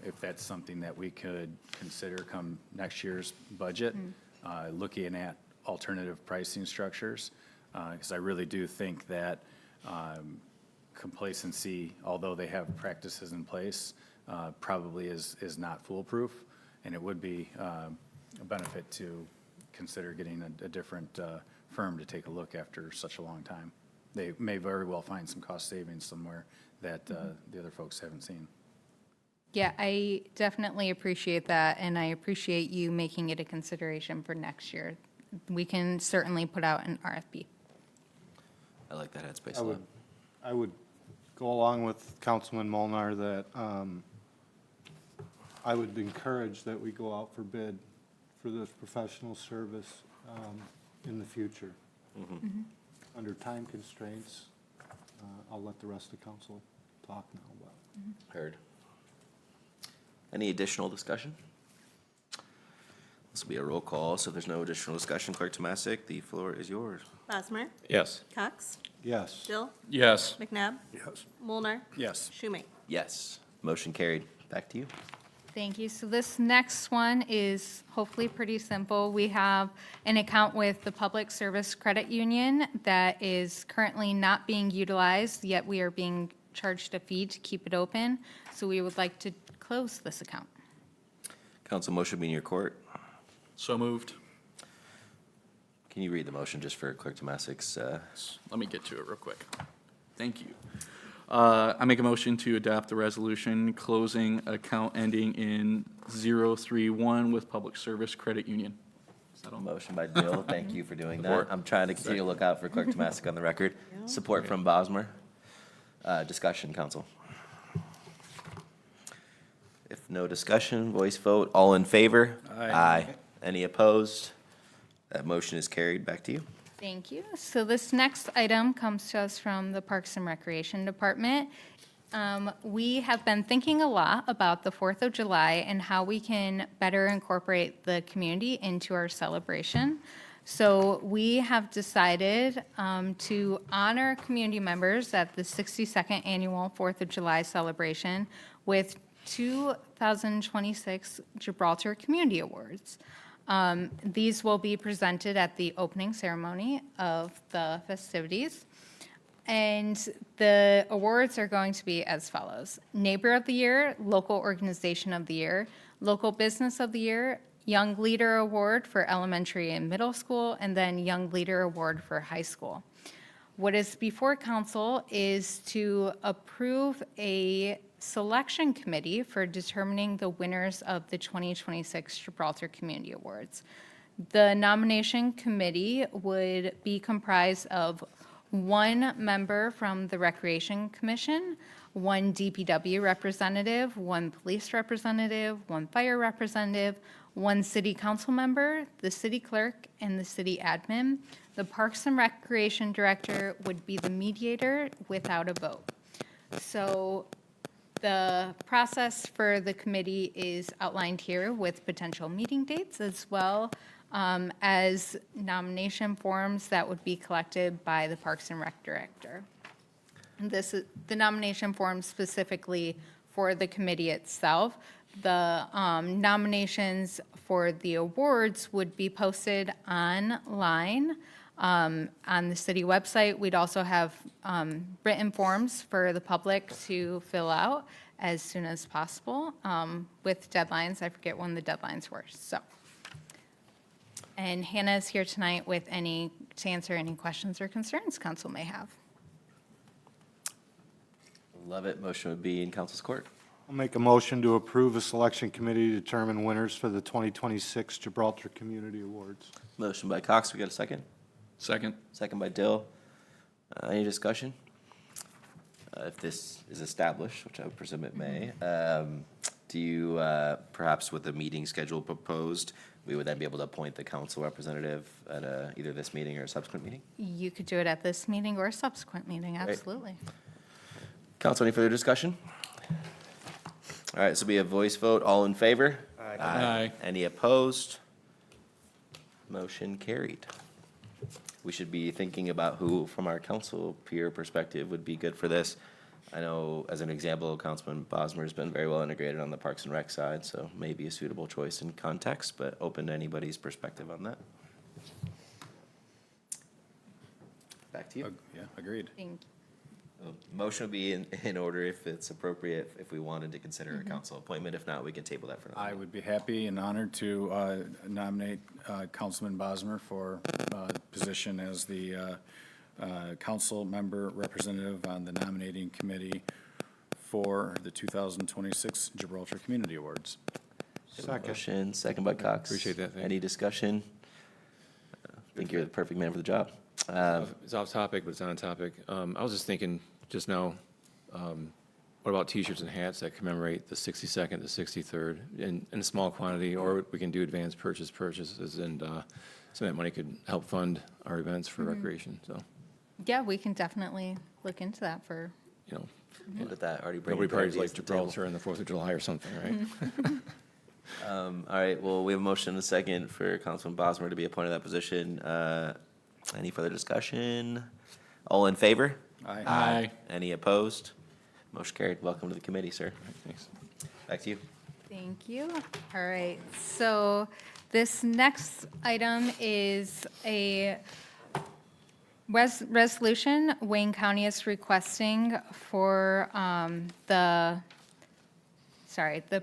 If that's something that we could consider come next year's budget, looking at alternative pricing structures. Because I really do think that complacency, although they have practices in place, probably is not foolproof. And it would be a benefit to consider getting a different firm to take a look after such a long time. They may very well find some cost savings somewhere that the other folks haven't seen. Yeah, I definitely appreciate that, and I appreciate you making it a consideration for next year. We can certainly put out an RFP. I like that headspace a lot. I would go along with Councilman Molnar that I would encourage that we go out for bid for this professional service in the future. Under time constraints, I'll let the rest of council talk now. But. Heard. Any additional discussion? This will be a roll call, so if there's no additional discussion, Clerk Tomasic, the floor is yours. Bosmer, Yes. Cox, Yes. Dill, Yes. McNabb, Yes. Mulnar, Yes. Schumate. Yes. Motion carried. Back to you. Thank you. So this next one is hopefully pretty simple. We have an account with the Public Service Credit Union that is currently not being utilized, yet we are being charged a fee to keep it open. So we would like to close this account. Council motion be in your court. So moved. Can you read the motion just for Clerk Tomasic's? Let me get to it real quick. Thank you. I make a motion to adopt the resolution closing account ending in 031 with Public Service Credit Union. Is that all? Motion by Dill. Thank you for doing that. Support. I'm trying to continue to look out for Clerk Tomasic on the record. Support from Bosmer. Discussion, council. If no discussion, voice vote. All in favor? Aye. Any opposed? That motion is carried. Back to you. Thank you. So this next item comes to us from the Parks and Recreation Department. We have been thinking a lot about the 4th of July and how we can better incorporate the community into our celebration. So we have decided to honor community members at the 62nd Annual 4th of July celebration with 2026 Gibraltar Community Awards. These will be presented at the opening ceremony of the festivities. And the awards are going to be as follows: Neighbor of the Year, Local Organization of the Year, Local Business of the Year, Young Leader Award for elementary and middle school, and then Young Leader Award for high school. What is before council is to approve a selection committee for determining the winners of the 2026 Gibraltar Community Awards. The nomination committee would be comprised of one member from the Recreation Commission, one DPW representative, one police representative, one fire representative, one city council member, the city clerk, and the city admin. The Parks and Recreation Director would be the mediator without a vote. So the process for the committee is outlined here with potential meeting dates as well as nomination forms that would be collected by the Parks and Rec Director. This is the nomination form specifically for the committee itself. The nominations for the awards would be posted online on the city website. We'd also have written forms for the public to fill out as soon as possible with deadlines. I forget when the deadlines were, so. And Hannah is here tonight to answer any questions or concerns council may have. Love it. Motion would be in council's court. I'll make a motion to approve a selection committee to determine winners for the 2026 Gibraltar Community Awards. Motion by Cox. We got a second? Second. Second by Dill. Any discussion? If this is established, which I would presume it may, Do you, perhaps with the meeting schedule proposed, we would then be able to appoint the council representative at either this meeting or a subsequent meeting? You could do it at this meeting or a subsequent meeting, absolutely. Council, any further discussion? All right, this will be a voice vote. All in favor? Aye. Any opposed? Motion carried. We should be thinking about who, from our council peer perspective, would be good for this. I know, as an example, Councilman Bosmer has been very well integrated on the Parks and Rec side, so maybe a suitable choice in context, but open to anybody's perspective on that. Back to you. Yeah, agreed. Thank Motion would be in order if it's appropriate, if we wanted to consider a council appointment. If not, we can table that for now. I would be happy and honored to nominate Councilman Bosmer for position as the council member representative on the nominating committee for the 2026 Gibraltar Community Awards. Second. Motion, second by Cox. Appreciate that, thank you. Any discussion? I think you're the perfect man for the job. It's off topic, but it's on topic. I was just thinking just now, what about T-shirts and hats that commemorate the 62nd, the 63rd in a small quantity, or we can do advanced purchases, and some of that money could help fund our events for recreation, so, Yeah, we can definitely look into that for, you know, Look at that, already bringing nobody parties priorities like to the table. Gibraltar on the 4th of July or something, right? All right, well, we have a motion and a second for Councilman Bosmer to be appointed to that position. Any further discussion? All in favor? Aye. Aye. Any opposed? Motion carried. Welcome to the committee, sir. Thanks. Back to you. thank you. All right, so this next item is a resolution Wayne County is requesting for the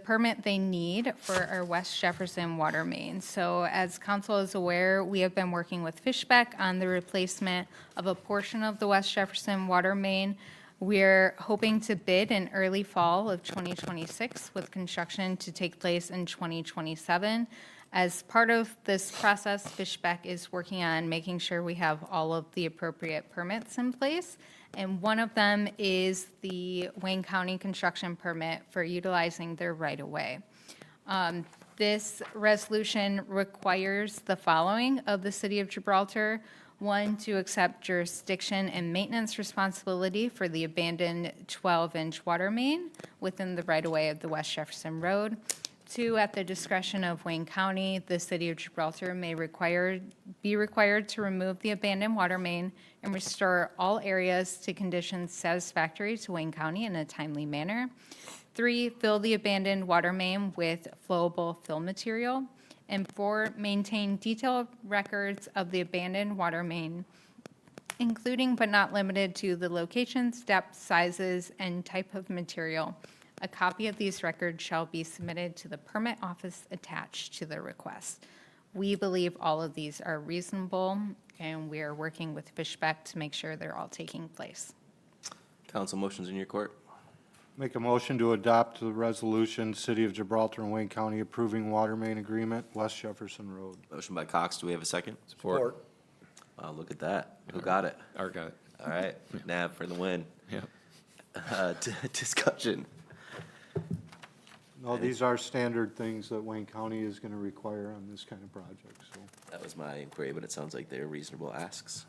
permit they need for our West Jefferson water main. So as council is aware, we have been working with Fishbeck on the replacement of a portion of the West Jefferson water main. We're hoping to bid in early fall of 2026 with construction to take place in 2027. As part of this process, Fishbeck is working on making sure we have all of the appropriate permits in place. And one of them is the Wayne County construction permit for utilizing their right-of-way. This resolution requires the following of the City of Gibraltar. One, to accept jurisdiction and maintenance responsibility for the abandoned 12-inch water main within the right-of-way of the West Jefferson Road. Two, at the discretion of Wayne County, the City of Gibraltar may be required to remove the abandoned water main and restore all areas to conditions satisfactory to Wayne County in a timely manner. Three, fill the abandoned water main with flowable fill material. And four, maintain detailed records of the abandoned water main, including but not limited to the locations, depth, sizes, and type of material. A copy of these records shall be submitted to the permit office attached to the request. We believe all of these are reasonable, and we are working with Fishbeck to make sure they're all taking place. Council, motions in your court. Make a motion to adopt the resolution, City of Gibraltar and Wayne County approving water main agreement, West Jefferson Road. Motion by Cox. Do we have a second? Support. Wow, look at that. Who got it? Art got it. All right, Nab for the win. Yeah. Discussion. No, these are standard things that Wayne County is going to require on this kind of project, so. That was my inquiry, but it sounds like they're reasonable asks.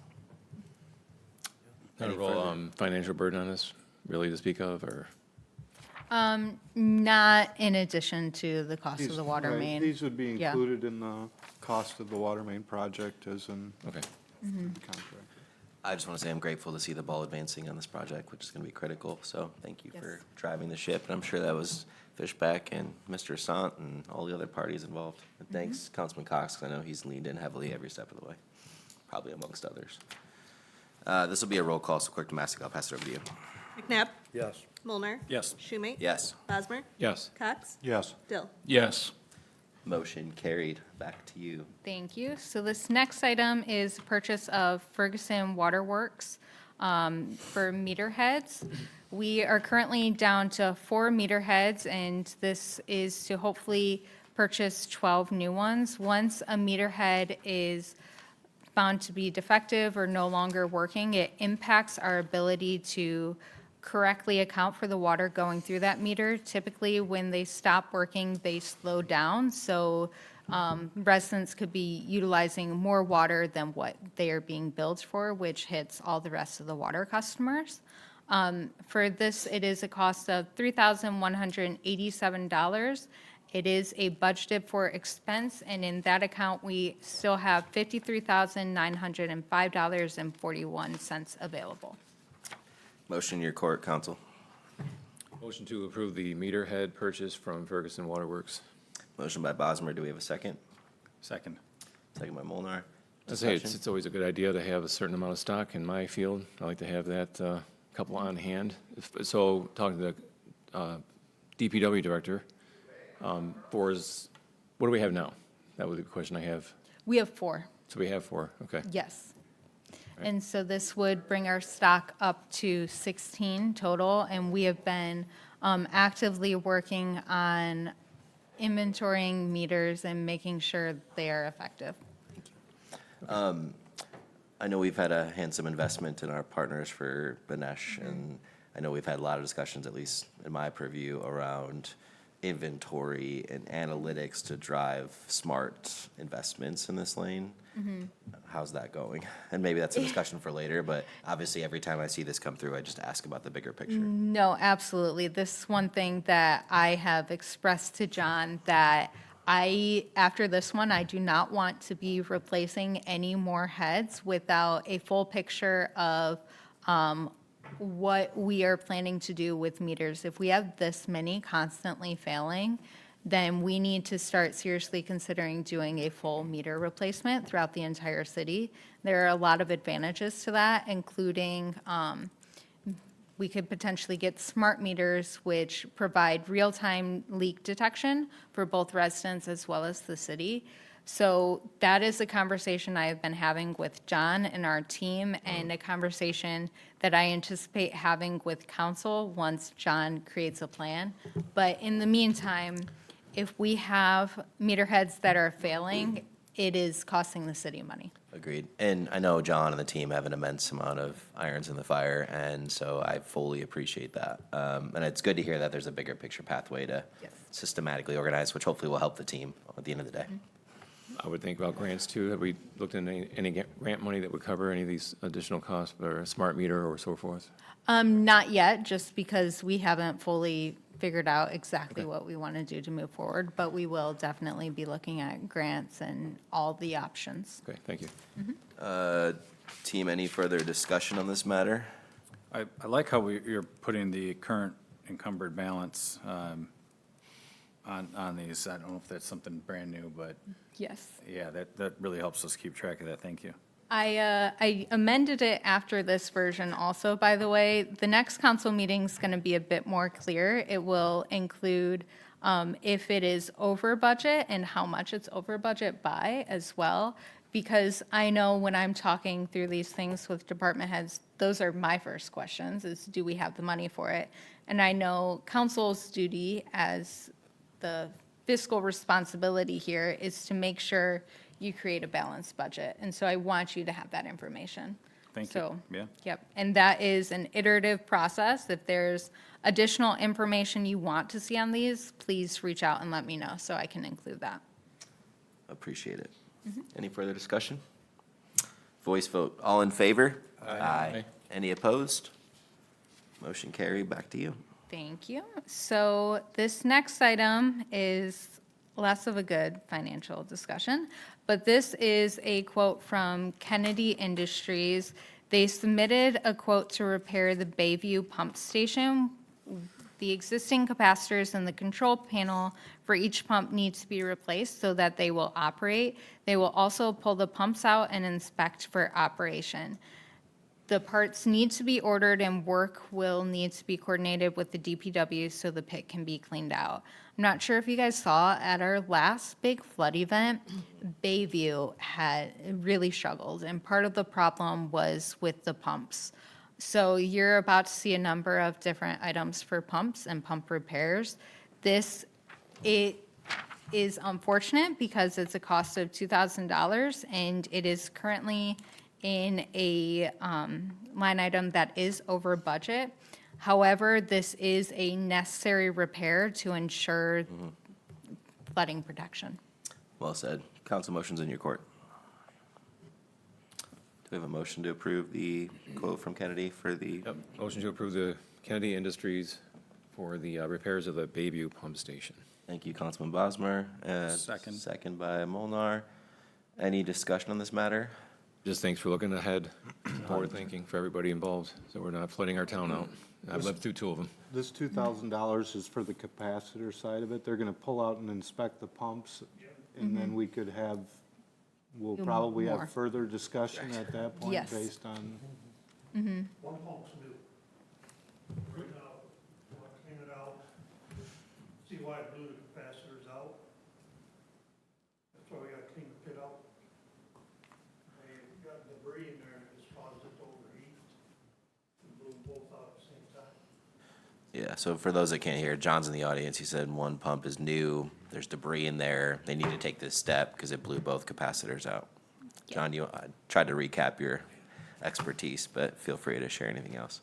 Not a Any real further- financial burden on us, really, to speak of, or? Not in addition to the cost of These- the water right, main. These would be Yeah. included in the cost of the water main project as in Okay. the contract. I just want to say I'm grateful to see the ball advancing on this project, which is going to be critical. So thank you for Yes. driving the ship. And I'm sure that was Fishbeck and Mr. Sant and all the other parties involved. And thanks, Councilman Cox, 'cause I know he's leaned in heavily every step of the way, probably amongst others. This will be a roll call, so Clerk Tomasic, I'll pass it over to you. McNabb. Yes. Mulner. Yes. Schumate. Yes, Bosmer. Yes. Cox. Yes. Dill. Yes. motion carried. Back to you. Thank you. So this next item is purchase of Ferguson Waterworks for meter heads. We are currently down to 4 meter heads, and this is to hopefully purchase 12 new ones. Once a meter head is found to be defective or no longer working, it impacts our ability to correctly account for the water going through that meter. Typically, when they stop working, they slow down, so residents could be utilizing more water than what they are being billed for, which hits all the rest of the water customers. For this, it is a cost of $3,187. It is a budgeted for expense, and in that account, we still have $53,905.41 available. Motion your court, counsel. Motion to approve the meter head purchase from Ferguson Waterworks. Motion by Bosmer. Do we have a second? Second. Second by Molnar. I say Discussion? it's always a good idea to have a certain amount of stock in my field. I like to have that couple on hand. So talking to the DPW director, what do we have now? That was the question I have. We have 4. So we have 4, okay. Yes. And so this would bring our stock up to 16 total, and we have been actively working on inventorying meters and making sure they are effective. I know we've had a handsome investment in our partners for Benesh, and I know we've had a lot of discussions, at least in my purview, around inventory and analytics to drive smart investments in this lane. How's that going? And maybe that's a discussion for later, but obviously every time I see this come through, I just ask about the bigger picture. No, absolutely. This is one thing that I have expressed to John, that after this one, I do not want to be replacing any more heads without a full picture of what we are planning to do with meters. If we have this many constantly failing, then we need to start seriously considering doing a full meter replacement throughout the entire city. There are a lot of advantages to that, including we could potentially get smart meters which provide real-time leak detection for both residents as well as the city. So that is a conversation I have been having with John and our team, and a conversation that I anticipate having with council once John creates a plan. But in the meantime, if we have meter heads that are failing, it is costing the city money. Agreed. And I know John and the team have an immense amount of irons in the fire, and so I fully appreciate that. And it's good to hear that there's a bigger picture pathway to Yes. systematically organize, which hopefully will help the team at the end of the day. I would think about grants too. Have we looked into any grant money that would cover any of these additional costs for a smart meter or so forth? Not yet, just because we haven't fully figured out exactly what we want to do to move forward, but we will definitely be looking at grants and all the options. Okay, thank you. Team, any further discussion on this matter? I like how you're putting the current encumbered balance on these. I don't know if that's something brand new, but Yes. yeah, that really helps us keep track of that. Thank you. I amended it after this version also, by the way. The next council meeting's going to be a bit more clear. It will include if it is over budget and how much it's over budget by as well. Because I know when I'm talking through these things with department heads, those are my first questions, is do we have the money for it? And I know council's duty as the fiscal responsibility here is to make sure you create a balanced budget. And so I want you to have that information. Thank you. So, Yeah. Yep, and that is an iterative process. If there's additional information you want to see on these, please reach out and let me know so I can include that. Appreciate it. Any further discussion? Voice vote. All in favor? Aye. Any opposed? Motion carried. Back to you. Thank you. So this next item is less of a good financial discussion, but this is a quote from Kennedy Industries. They submitted a quote to repair the Bayview pump station. The existing capacitors in the control panel for each pump need to be replaced so that they will operate. They will also pull the pumps out and inspect for operation. The parts need to be ordered and work will need to be coordinated with the DPW so the pit can be cleaned out. I'm not sure if you guys saw at our last big flood event, Bayview had really struggled, and part of the problem was with the pumps. So you're about to see a number of different items for pumps and pump repairs. It is unfortunate because it's a cost of $2,000 and it is currently in a line item that is over budget. However, this is a necessary repair to ensure flooding protection. Well said. Council motion's in your court. Do we have a motion to approve the quote from Kennedy for the, Yep. Motion to approve the Kennedy Industries for the repairs of the Bayview Pump Station. thank you, Councilman Bosmer. Second. Second by Molnar. Any discussion on this matter? Just thanks for looking ahead, forward thinking for everybody involved, so we're not flooding our town out. I've lived through two of them. This $2,000 is for the capacitor side of it. They're gonna pull out and inspect the pumps, and then we could have, we'll Do probably more. have further discussion at that point Yes. based on, One pump's new. Right now, want to clean it out, see why it blew the capacitors out. That's why we gotta clean the pit out. They got debris in there and it just caused it to overheat. And blew them both out at the same time. Yeah, so for those that can't hear, John's in the audience. He said one pump is new, there's debris in there. They need to take this step because it blew both capacitors out. John, I tried to recap your expertise, but feel free to share anything else.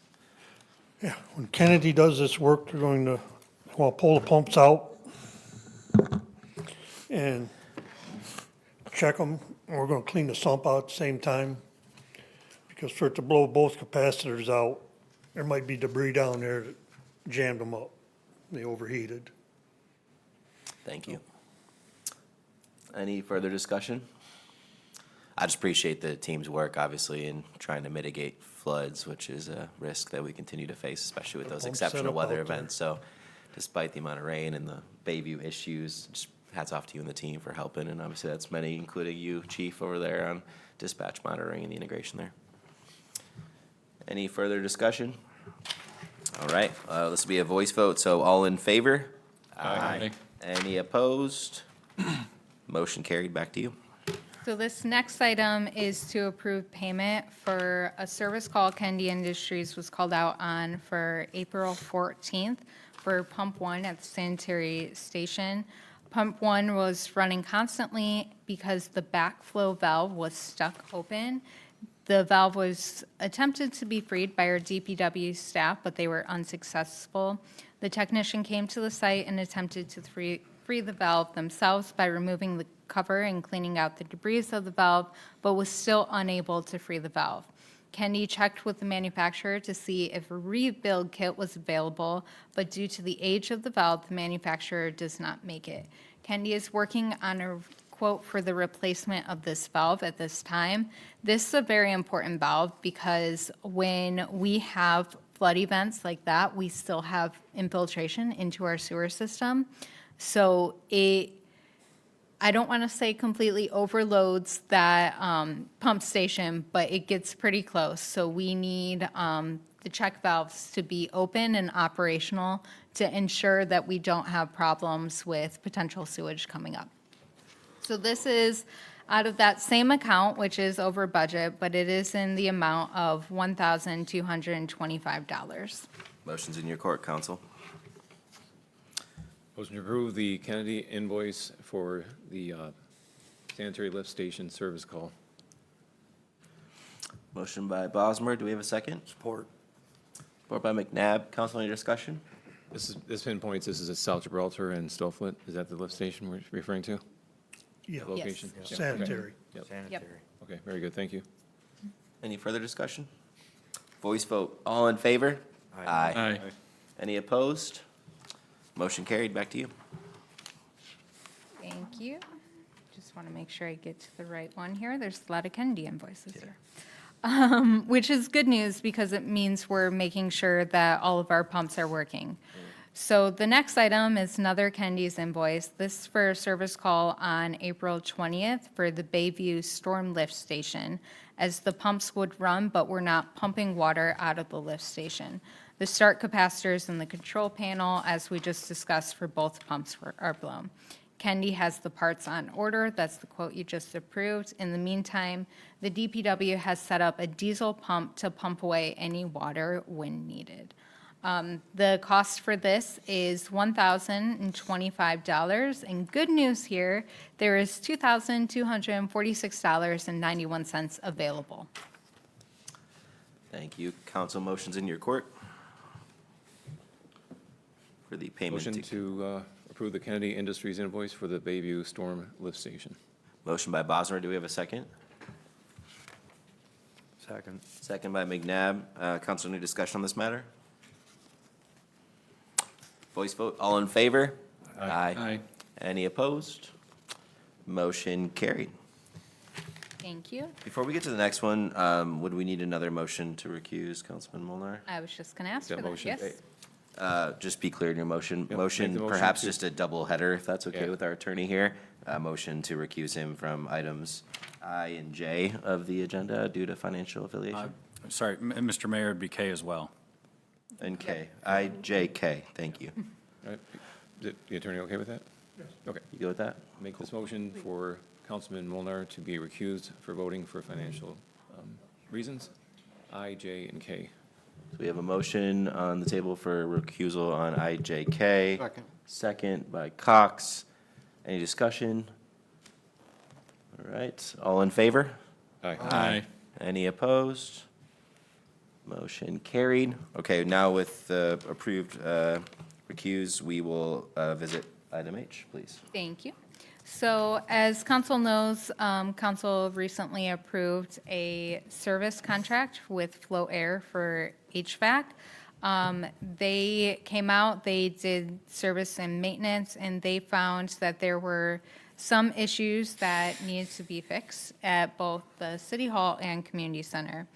Yeah, when Kennedy does this work, they're going to, well, pull the pumps out and check them. And we're gonna clean the sump out at the same time. Because for it to blow both capacitors out, there might be debris down there that jammed them up. They overheated. Thank you. Any further discussion? I just appreciate the team's work, obviously, in trying to mitigate floods, which is a risk that we continue to face, especially with those Pump set exceptional up weather out there. events. So despite the amount of rain and the Bayview issues, just hats off to you and the team for helping. And obviously, that's many, including you, Chief, over there on dispatch monitoring and the integration there. Any further discussion? All right, this will be a voice vote, so all in favor? Aye. Any opposed? Motion carried. Back to you. So this next item is to approve payment for a service call Kennedy Industries was called out on for April 14th for Pump 1 at the sanitary station. Pump 1 was running constantly because the backflow valve was stuck open. The valve was attempted to be freed by our DPW staff, but they were unsuccessful. The technician came to the site and attempted to free the valve themselves by removing the cover and cleaning out the debris of the valve, but was still unable to free the valve. Kennedy checked with the manufacturer to see if a rebuild kit was available, but due to the age of the valve, the manufacturer does not make it. Kennedy is working on a quote for the replacement of this valve at this time. This is a very important valve because when we have flood events like that, we still have infiltration into our sewer system. So I don't want to say completely overloads that pump station, but it gets pretty close. So we need the check valves to be open and operational to ensure that we don't have problems with potential sewage coming up. So this is out of that same account, which is over budget, but it is in the amount of $1,225. Motion's in your court, counsel. Motion to approve the Kennedy invoice for the sanitary lift station service call. Motion by Bosmer. Do we have a second? support. Support by McNabb. Counsel, any discussion? This pinpoints, this is at South Gibraltar and Stillfleet. Is that the lift station we're referring to? Yeah, Location? Yes. Yeah, okay. sanitary. Yep. Sanitary. Okay, very good, thank you. Any further discussion? Voice vote. All in favor? Aye. Any opposed? Motion carried. Back to you. Thank you. Just want to make sure I get to the right one here. There's a lot of Kennedy invoices here. Which is good news because it means we're making sure that all of our pumps are working. So the next item is another Kennedy's invoice. This is for a service call on April 20th for the Bayview Storm Lift Station, as the pumps would run, but we're not pumping water out of the lift station. The start capacitors in the control panel, as we just discussed, for both pumps are blown. Kennedy has the parts on order. That's the quote you just approved. In the meantime, the DPW has set up a diesel pump to pump away any water when needed. The cost for this is $1,025. And good news here, there is $2,246.91 available. Thank you. Counsel, motion's in your court. for the payment. Motion to approve the Kennedy Industries invoice for the Bayview Storm Lift Station. Motion by Bosmer. Do we have a second? Second. Second by McNabb. Council, any discussion on this matter? Voice vote. All in favor? Aye. Any opposed? Motion carried. Thank you. Before we get to the next one, would we need another motion to recuse, Councilman Molnar? I was just going to ask That for that, motion- yes. Just be clear in your motion. Yep, make Motion, the motion perhaps to- just a double header, if that's okay Yeah. with our attorney here. Motion to recuse him from items I and J of the agenda due to financial affiliation. Sorry, Mr. Mayor, it'd be K as well. And K, I, J, K. Thank you. All right. Is the attorney okay with that? Yes. Okay. You go with that? Make this motion for Councilman Molnar to be recused for voting for financial reasons, I, J, and K. So we have a motion on the table for recusal on IJK. Second. Second by Cox. Any discussion? All right, all in favor? Aye. Any opposed? Motion carried. Okay, now with the approved recuse, we will visit item H, please. Thank you. So as council knows, council recently approved a service contract with Flow Air for HVAC. They came out, they did service and maintenance, and they found that there were some issues that needed to be fixed at both the City Hall and Community Center.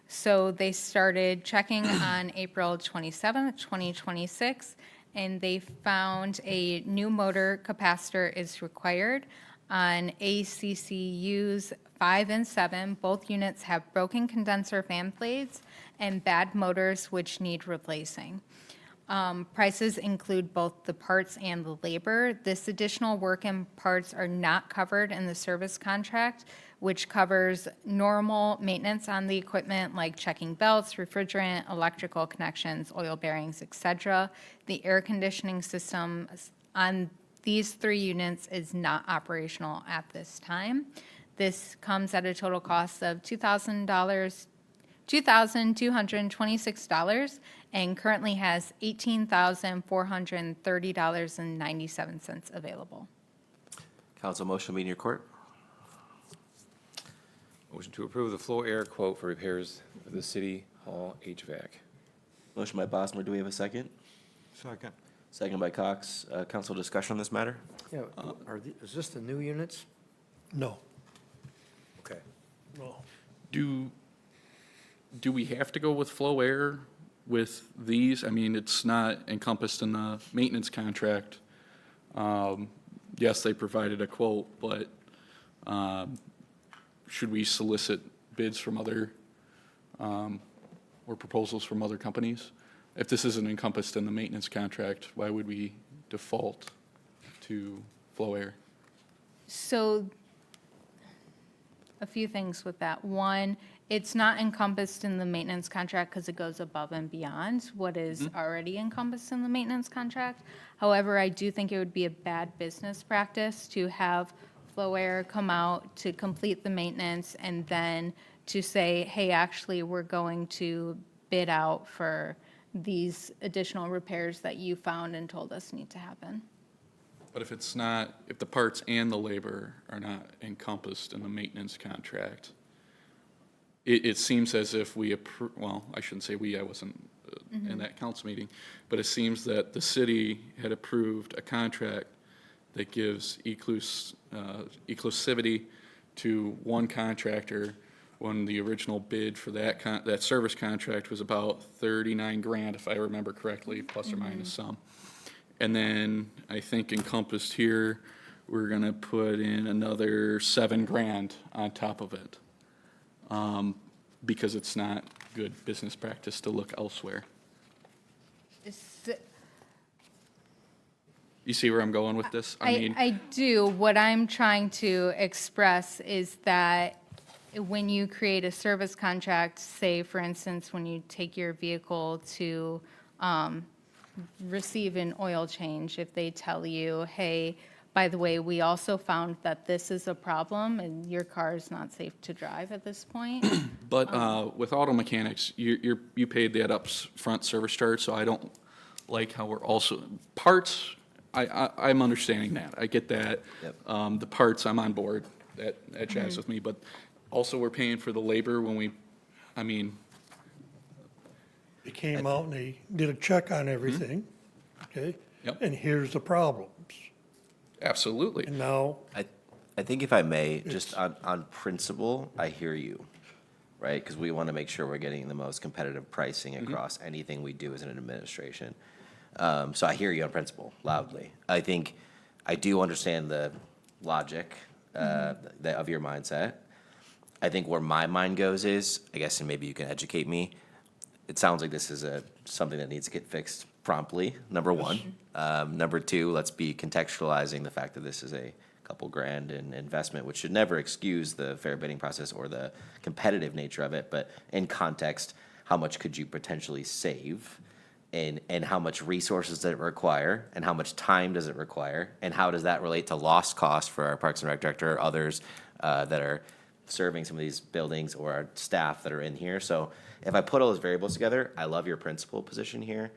So they started checking on April 27th, 2026, and they found a new motor capacitor is required on ACCUs 5 and 7. Both units have broken condenser fan blades and bad motors which need replacing. Prices include both the parts and the labor. This additional work and parts are not covered in the service contract, which covers normal maintenance on the equipment like checking belts, refrigerant, electrical connections, oil bearings, etc. The air conditioning system on these 3 units is not operational at this time. This comes at a total cost of $2,226 and currently has $18,430.97 available. Council motion be in your court. Motion to approve the Flow Air quote for repairs of the City Hall HVAC. Motion by Bosmer. Do we have a second? Second. Second by Cox. Council discussion on this matter? Yeah, is this the new units? No. Okay. No. Do we have to go with Flow Air with these? I mean, it's not encompassed in the maintenance contract. Yes, they provided a quote, but should we solicit bids from other, or proposals from other companies? If this isn't encompassed in the maintenance contract, why would we default to Flow Air? So a few things with that. One, it's not encompassed in the maintenance contract because it goes above and beyond what is already encompassed in the maintenance contract. However, I do think it would be a bad business practice to have Flow Air come out to complete the maintenance and then to say, hey, actually, we're going to bid out for these additional repairs that you found and told us need to happen. But if it's not, if the parts and the labor are not encompassed in the maintenance contract, it seems as if well, I shouldn't say we, I wasn't in that council meeting, but it seems that the city had approved a contract that gives exclusivity to one contractor when the original bid for that service contract was about 39 grand, if I remember correctly, plus or minus some. And then I think encompassed here, we're gonna put in another 7 grand on top of it. Because it's not good business practice to look elsewhere. You see where I'm going with this? I do. What I'm trying to express is that when you create a service contract, say, for instance, when you take your vehicle to receive an oil change, if they tell you, hey, by the way, we also found that this is a problem and your car is not safe to drive at this point. But with auto mechanics, you paid that upfront service charge, so I don't like how we're also, parts, I'm understanding that. I get that. Yep. The parts, I'm on board. That chats with me. But also, we're paying for the labor when we, I mean, They came out and they did a check on everything, okay? Yep. And here's the problems. absolutely. And now, I think if I may, just on principle, I hear you, right? Because we want to make sure we're getting the most competitive pricing across anything we do as an administration. So I hear you on principle loudly. I think I do understand the logic of your mindset. I think where my mind goes is, I guess, and maybe you can educate me, it sounds like this is something that needs to get fixed promptly, number one. Number two, let's be contextualizing the fact that this is a couple grand in investment, which should never excuse the fair bidding process or the competitive nature of it, but in context, how much could you potentially save? And how much resources does it require? And how much time does it require? And how does that relate to lost costs for our Parks and Rec director or others that are serving some of these buildings or our staff that are in here? So if I put all those variables together, I love your principal position here.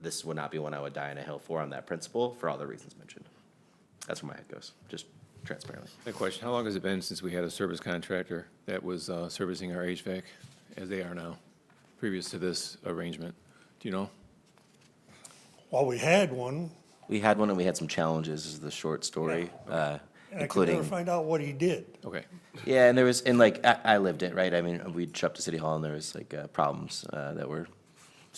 This would not be one I would die on a hill for on that principle for all the reasons mentioned. That's where my head goes, just transparently. A question, how long has it been since we had a service contractor that was servicing our HVAC as they are now, previous to this arrangement? Do you know? while we had one, We had one and we had some challenges is the short story, and I could never including, find out what he did. Okay. yeah, and there was, and like, I lived it, right? I mean, we'd show up to City Hall and there was like problems that were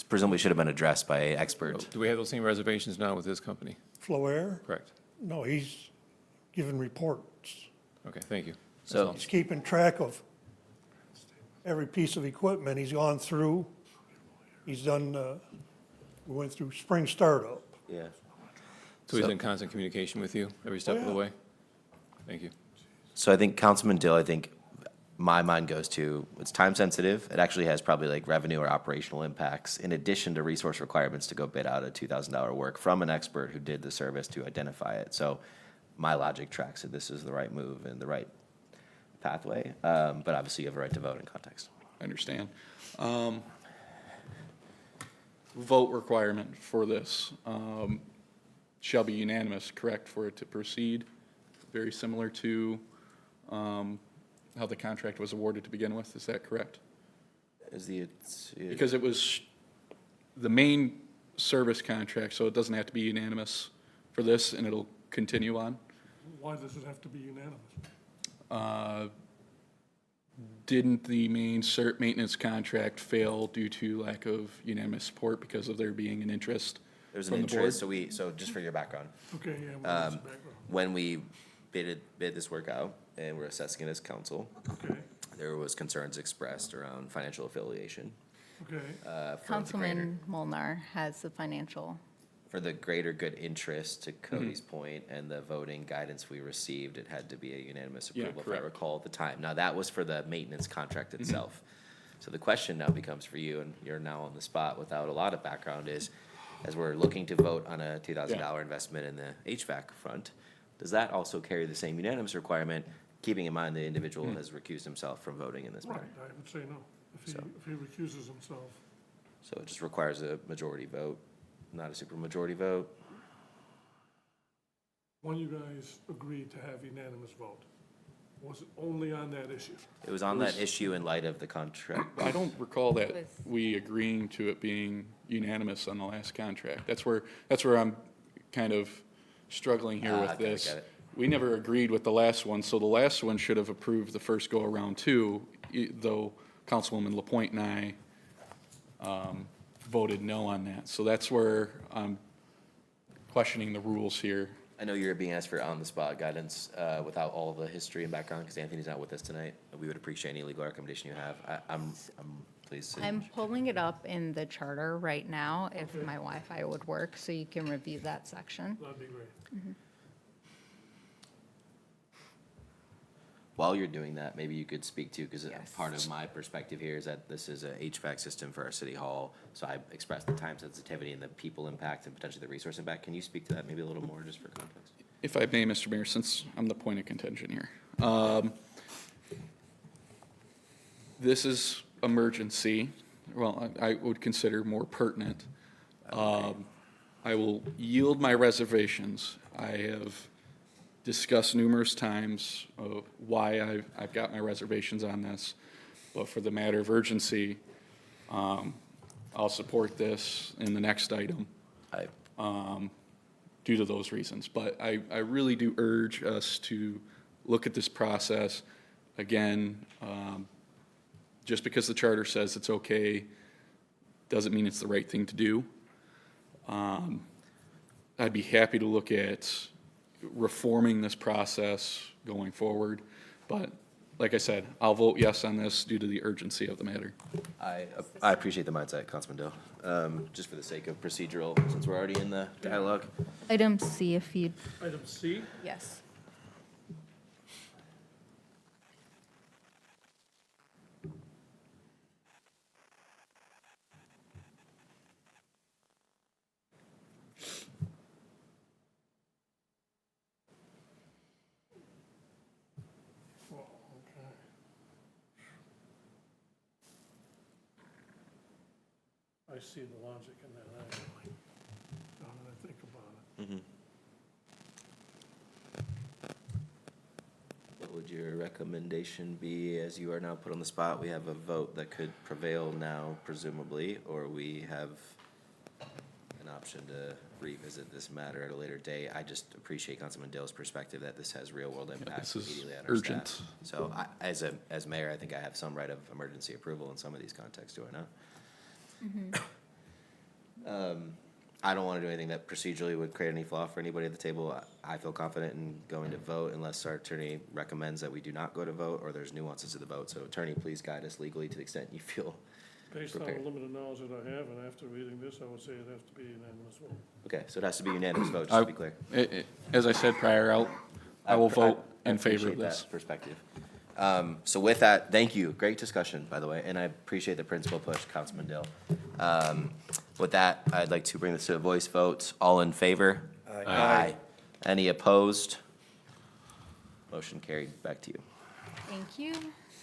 presumably should have been addressed by expert. Do we have those same reservations now with this company? Floair, Correct. no, he's giving reports. Okay, thank you. So, He's keeping track of every piece of equipment he's gone through. He's done, we went through spring startup. yeah. So he's So- in constant communication with you every step of the yeah. way? Thank you. So I think Councilman Dill, I think my mind goes to, it's time sensitive. It actually has probably like revenue or operational impacts in addition to resource requirements to go bid out a $2,000 work from an expert who did the service to identify it. So my logic tracks that this is the right move and the right pathway. But obviously you have a right to vote in context. I understand. Vote requirement for this shall be unanimous, correct, for it to proceed? Very similar to how the contract was awarded to begin with, is that correct? Is the, Because it was the main service contract, so it doesn't have to be unanimous for this, and it'll continue on. Why does it have to be unanimous? Didn't the main maintenance contract fail due to lack of unanimous support because of there being an interest there's an from the board? interest, so just for your background, Okay, yeah, well, that's the background. when we bid this work out and we're assessing it as council, Okay, there was concerns expressed around financial affiliation. okay. For the greater, Councilman Molnar has the financial. for the greater good interest, to Cody's point, and the voting guidance we received, it had to be a unanimous Yeah, approval, if I correct. recall at the time. Now, that was for the maintenance contract itself. So the question now becomes for you, and you're now on the spot without a lot of background, is, as we're looking to vote on a $2,000 investment in the HVAC front, does that also carry the same unanimous requirement, keeping in mind the individual has recused himself from voting in this Right, matter? I would say no, if So- he recuses himself. So it just requires a majority vote, not a supermajority vote. When you guys agreed to have unanimous vote, was it only on that issue? It was on that issue in light of the contract. I don't recall that Was- we agreeing to it being unanimous on the last contract. That's where I'm kind of struggling here I with kinda this. get it. We never agreed with the last one, so the last one should have approved the first go-around too, though Councilwoman LaPointe and I voted no on that. So that's where I'm questioning the rules here. I know you're being asked for on-the-spot guidance without all the history and background, because Anthony's not with us tonight. We would appreciate any legal recommendation you have. I'm pleased. I'm pulling it up in the charter right now, if my Wi-Fi would work, so you can review that section. That'd be great. While you're doing that, maybe you could speak to, because Yes. part of my perspective here is that this is a HVAC system for our city hall. So I expressed the time sensitivity and the people impact and potentially the resource impact. Can you speak to that maybe a little more, just for context? If I may, Mr. Mayor, since I'm the point of contention here. This is emergency, well, I would consider more pertinent. I will yield my reservations. I have discussed numerous times why I've got my reservations on this, but for the matter of urgency, I'll support this in the next item due to those reasons. But I really do urge us to look at this process again. Just because the charter says it's okay doesn't mean it's the right thing to do. I'd be happy to look at reforming this process going forward, but like I said, I'll vote yes on this due to the urgency of the matter. I appreciate the mindset, Councilman Dill. Just for the sake of procedural, since we're already in the dialogue. Item C, if you'd, Item C, yes. well, okay. I see the logic in that actually, now that I think about it. What would your recommendation be, as you are now put on the spot? We have a vote that could prevail now presumably, or we have an option to revisit this matter at a later date. I just appreciate Councilman Dill's perspective that this has real-world impact this is immediately on our staff. urgent. So as mayor, I think I have some right of emergency approval in some of these contexts, do I not? I don't want to do anything that procedurally would create any flaw for anybody at the table. I feel confident in going to vote unless our attorney recommends that we do not go to vote or there's nuances to the vote. So attorney, please guide us legally to the extent you feel. Based on the Prepared. limited knowledge that I have, and after reading this, I would say it'd have to be unanimous vote. Okay, so it has to be unanimous vote, just to be clear. As I said prior, I will vote I in favor of appreciate this. that perspective. So with that, thank you. Great discussion, by the way, and I appreciate the principal push, Councilman Dill. With that, I'd like to bring this to a voice vote. All in favor? Aye. Any opposed? Motion carried. Back to you. Thank you.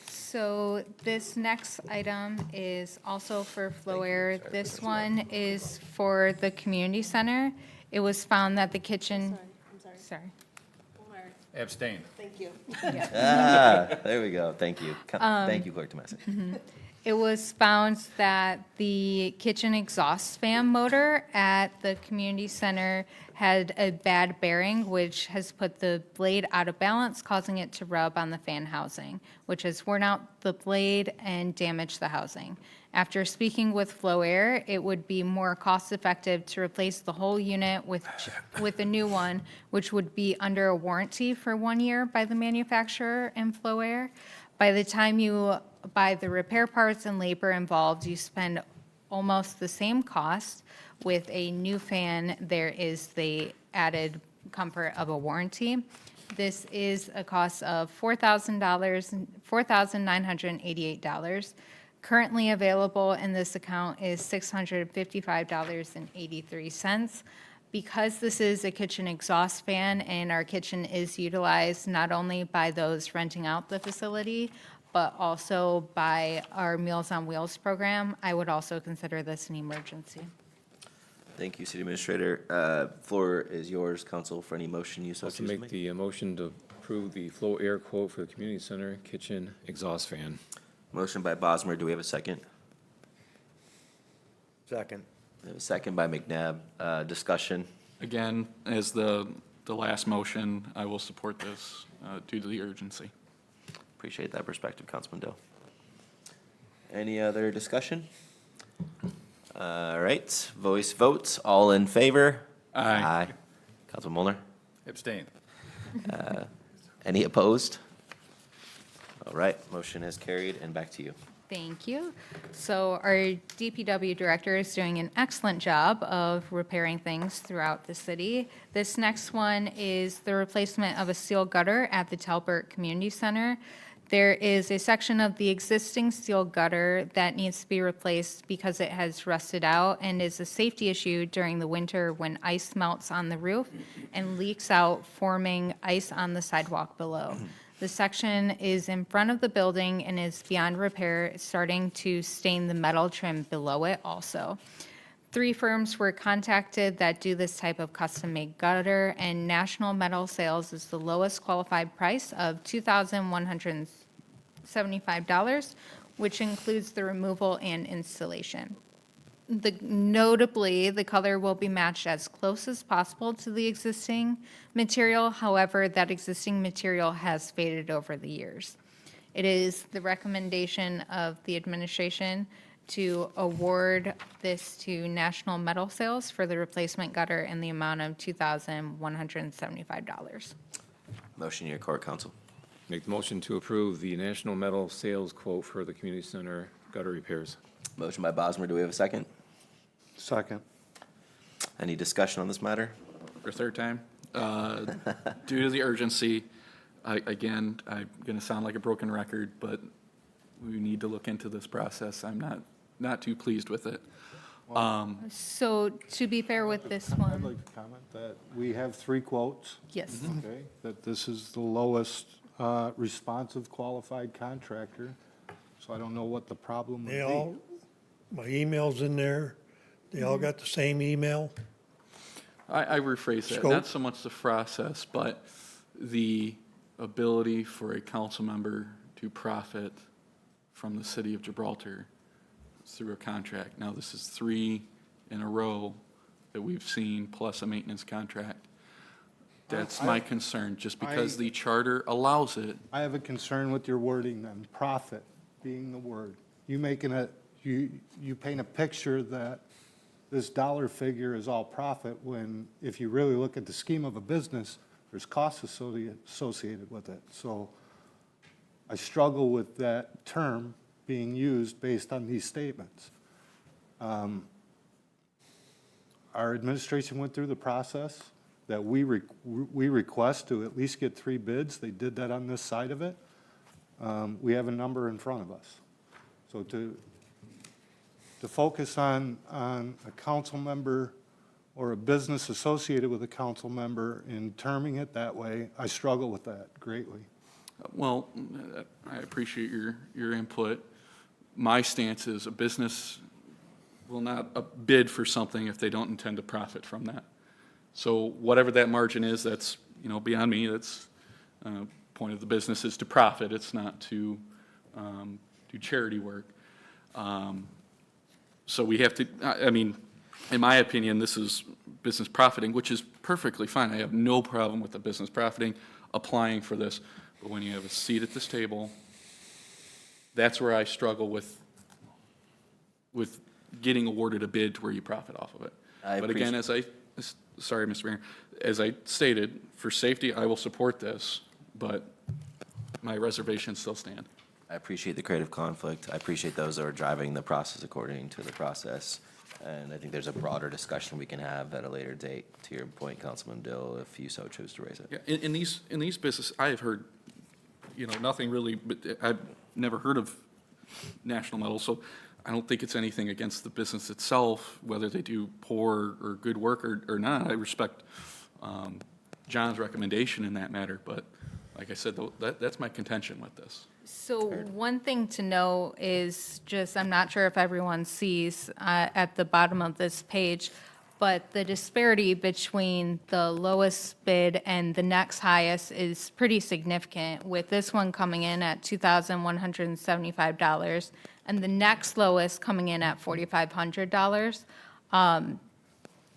So this next item is also for Flow Air. This one is for the community center. It was found that the kitchen. Sorry. Abstain. Thank you. There we go. Thank you. Thank you, Clerk Tomasic. It was found that the kitchen exhaust fan motor at the community center had a bad bearing, which has put the blade out of balance, causing it to rub on the fan housing, which has worn out the blade and damaged the housing. After speaking with Flow Air, it would be more cost-effective to replace the whole unit with a new one, which would be under a warranty for 1 year by the manufacturer and Flow Air. By the time you buy the repair parts and labor involved, you spend almost the same cost. With a new fan, there is the added comfort of a warranty. This is a cost of $4,988. Currently available in this account is $655.83. Because this is a kitchen exhaust fan and our kitchen is utilized not only by those renting out the facility, but also by our Meals on Wheels program, I would also consider this an emergency. Thank you, City Administrator. Floor is yours, Council, for any motion you so Also choose to make make. the motion to approve the Flow Air quote for the community center kitchen exhaust fan. Motion by Bosmer. Do we have a second? Second. We have a second by McNabb. Discussion. Again, as the last motion, I will support this due to the urgency. Appreciate that perspective, Councilman Dill. Any other discussion? All right, voice votes. All in favor? Aye. Councilman Molnar? Abstain. Any opposed? All right, motion has carried, and back to you. Thank you. So our DPW director is doing an excellent job of repairing things throughout the city. This next one is the replacement of a steel gutter at the Talbert Community Center. There is a section of the existing steel gutter that needs to be replaced because it has rusted out and is a safety issue during the winter when ice melts on the roof and leaks out, forming ice on the sidewalk below. The section is in front of the building and is beyond repair, starting to stain the metal trim below it also. 3 firms were contacted that do this type of custom-made gutter, and National Metal Sales is the lowest qualified price of $2,175, which includes the removal and installation. Notably, the color will be matched as close as possible to the existing material. However, that existing material has faded over the years. It is the recommendation of the administration to award this to National Metal Sales for the replacement gutter in the amount of $2,175. Motion to your court, counsel. Make the motion to approve the National Metal sales quote for the community center gutter repairs. Motion by Bosmer. Do we have a second? Second. Any discussion on this matter? For a third time. Due to the urgency, I'm going to sound like a broken record, but we need to look into this process. I'm not too pleased with it. So to be fair with this I'd one, like to comment that we have 3 quotes. yes. Okay, that this is the lowest responsive qualified contractor, so I don't know what the problem would They be. all, my email's in there, they all got the same email. I rephrase that, Scope. not so much the process, but the ability for a council member to profit from the city of Gibraltar through a contract. Now, this is 3 in a row that we've seen, plus a maintenance contract. That's my concern, just because the charter allows it. I have a concern with your wording then, profit being the word. You paint a picture that this dollar figure is all profit, when if you really look at the scheme of a business, there's costs associated with it. So I struggle with that term being used based on these statements. Our administration went through the process that we request to at least get 3 bids. They did that on this side of it. We have a number in front of us. So to focus on a council member or a business associated with a council member in terming it that way, I struggle with that greatly. Well, I appreciate your input. My stance is a business will not bid for something if they don't intend to profit from that. So whatever that margin is, that's, beyond me. That's, point of the business is to profit. It's not to do charity work. So we have to, in my opinion, this is business profiting, which is perfectly fine. I have no problem with the business profiting, applying for this. But when you have a seat at this table, that's where I struggle with getting awarded a bid to where you profit off of it. But again, sorry, Mr. Mayor, as I stated, for safety, I will support this, but my reservations still stand. I appreciate the creative conflict. I appreciate those that are driving the process according to the process. And I think there's a broader discussion we can have at a later date, to your point, Councilman Dill, if you so choose to raise it. Yeah, in these businesses, I have heard, nothing really, but I've never heard of National Metal, so I don't think it's anything against the business itself, whether they do poor or good work or not. I respect John's recommendation in that matter, but like I said, that's my contention with this. So one thing to know is just, I'm not sure if everyone sees at the bottom of this page, but the disparity between the lowest bid and the next highest is pretty significant, with this one coming in at $2,175 and the next lowest coming in at $4,500.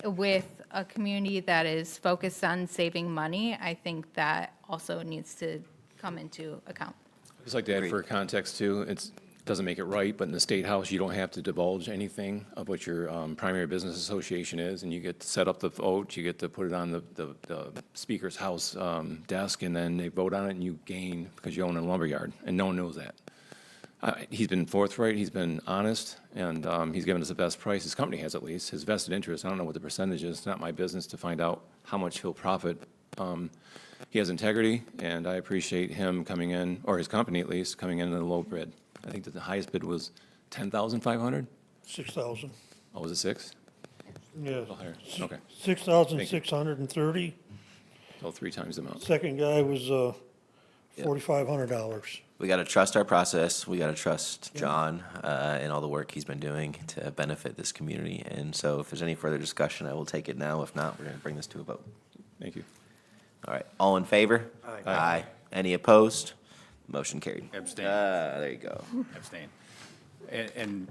With a community that is focused on saving money, I think that also needs to come into account. I'd just like to add for context too, it doesn't make it right, but in the State House, you don't have to divulge anything of what your primary business association is, and you get to set up the vote, you get to put it on the Speaker's House desk, and then they vote on it, and you gain because you own a lumberyard, and no one knows that. He's been forthright, he's been honest, and he's given us the best price, his company has at least, his vested interest. I don't know what the percentage is, it's not my business to find out how much he'll profit. He has integrity, and I appreciate him coming in, or his company at least, coming in at a low bid. I think that the highest bid was 10,500? 6,000. Oh, was it 6? Yeah. A little higher, okay. 6,630. So 3 times the amount. Second guy was $4,500. We got to trust our process. We got to trust John and all the work he's been doing to benefit this community. And so if there's any further discussion, I will take it now. If not, we're going to bring this to a vote. Thank you. All right, all in favor? Aye. Any opposed? Motion carried. Abstain. There you go. Abstain. And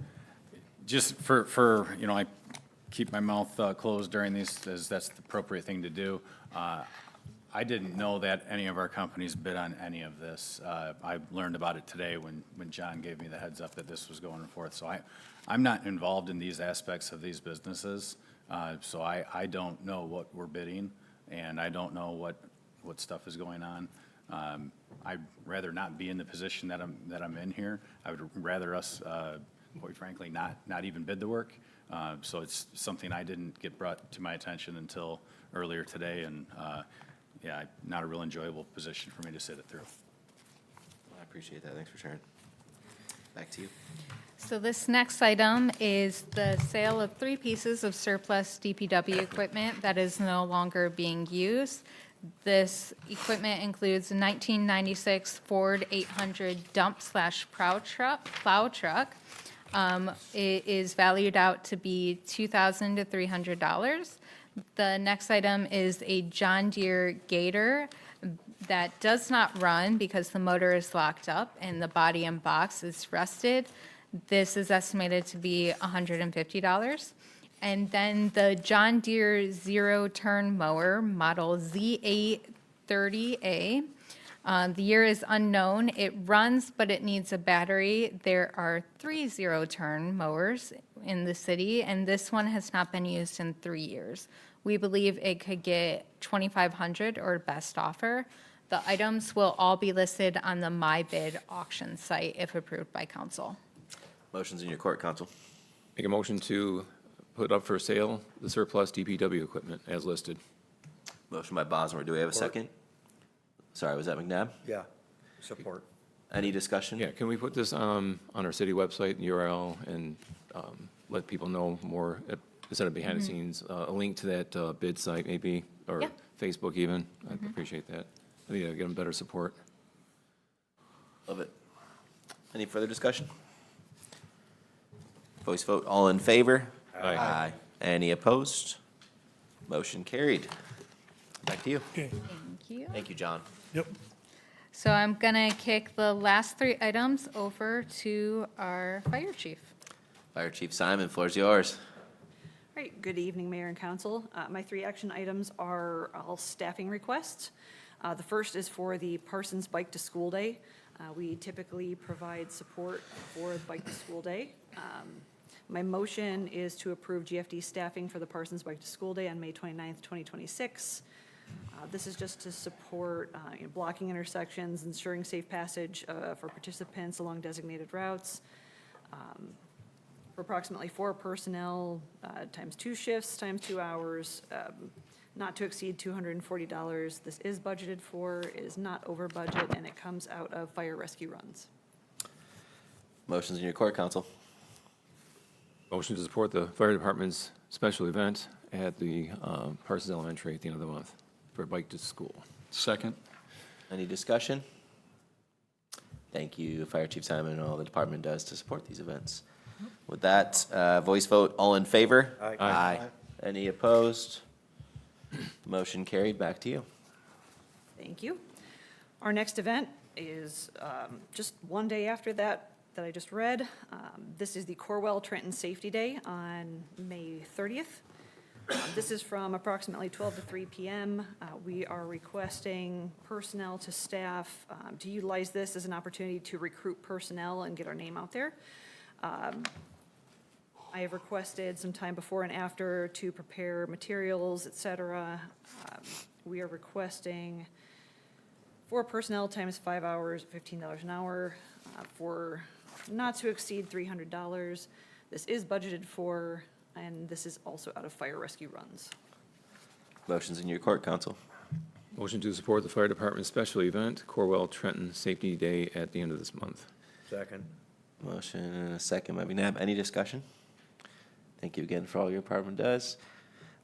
just for, I keep my mouth closed during these, as that's the appropriate thing to do. I didn't know that any of our companies bid on any of this. I learned about it today when John gave me the heads up that this was going forth. So I'm not involved in these aspects of these businesses. So I don't know what we're bidding, and I don't know what stuff is going on. I'd rather not be in the position that I'm in here. I would rather us, quite frankly, not even bid the work. So it's something I didn't get brought to my attention until earlier today, and yeah, not a real enjoyable position for me to sit it through. I appreciate that. Thanks for sharing. Back to you. So this next item is the sale of 3 pieces of surplus DPW equipment that is no longer being used. This equipment includes a 1996 Ford 800 dump/plow truck. It is valued out to be $2,000 to $300. The next item is a John Deere Gator that does not run because the motor is locked up and the body and box is rusted. This is estimated to be $150. And then the John Deere zero-turn mower, model Z830A. The year is unknown. It runs, but it needs a battery. There are 3 zero-turn mowers in the city, and this one has not been used in 3 years. We believe it could get $2,500 or best offer. The items will all be listed on the My Bid auction site if approved by council. Motion's in your court, counsel. Make a motion to put up for sale the surplus DPW equipment as listed. Motion by Bosmer. Do we have a second? Sorry, was that McNabb? Yeah, support. Any discussion? Yeah, can we put this on our city website, URL, and let people know more, instead of behind the scenes, a link to that bid site maybe, or Yeah. Facebook even? I'd appreciate that. I think that'd get them better support. Love it. Any further discussion? Voice vote, all in favor? Aye. Any opposed? Motion carried. Back to you. Okay, Thank you. Thank you, John. yep. So I'm going to kick the last 3 items over to our fire chief. Fire Chief Simon, floor's yours. All right, good evening, Mayor and Council. My 3 action items are all staffing requests. The first is for the Parsons Bike to School Day. We typically provide support for Bike to School Day. My motion is to approve GFD staffing for the Parsons Bike to School Day on May 29th, 2026. This is just to support blocking intersections, ensuring safe passage for participants along designated routes. For approximately 4 personnel, times 2 shifts, times 2 hours, not to exceed $240. This is budgeted for, it is not over budget, and it comes out of fire rescue runs. Motion's in your court, counsel. Motion to support the fire department's special event at the Parsons Elementary at the end of the month for Bike to School. Second. Any discussion? Thank you, Fire Chief Simon, and all the department does to support these events. With that, voice vote, all in favor? Aye. Any opposed? Motion carried. Back to you. Thank you. Our next event is just one day after that I just read. This is the Corwell Trenton Safety Day on May 30th. This is from approximately 12 to 3 p.m. We are requesting personnel to staff to utilize this as an opportunity to recruit personnel and get our name out there. I have requested some time before and after to prepare materials, et cetera. We are requesting 4 personnel times 5 hours, $15 an hour, for not to exceed $300. This is budgeted for, and this is also out of fire rescue runs. Motion's in your court, counsel. Motion to support the fire department's special event, Corwell Trenton Safety Day at the end of this month. Second. Motion and a second by McNabb. Any discussion? Thank you again for all your department does.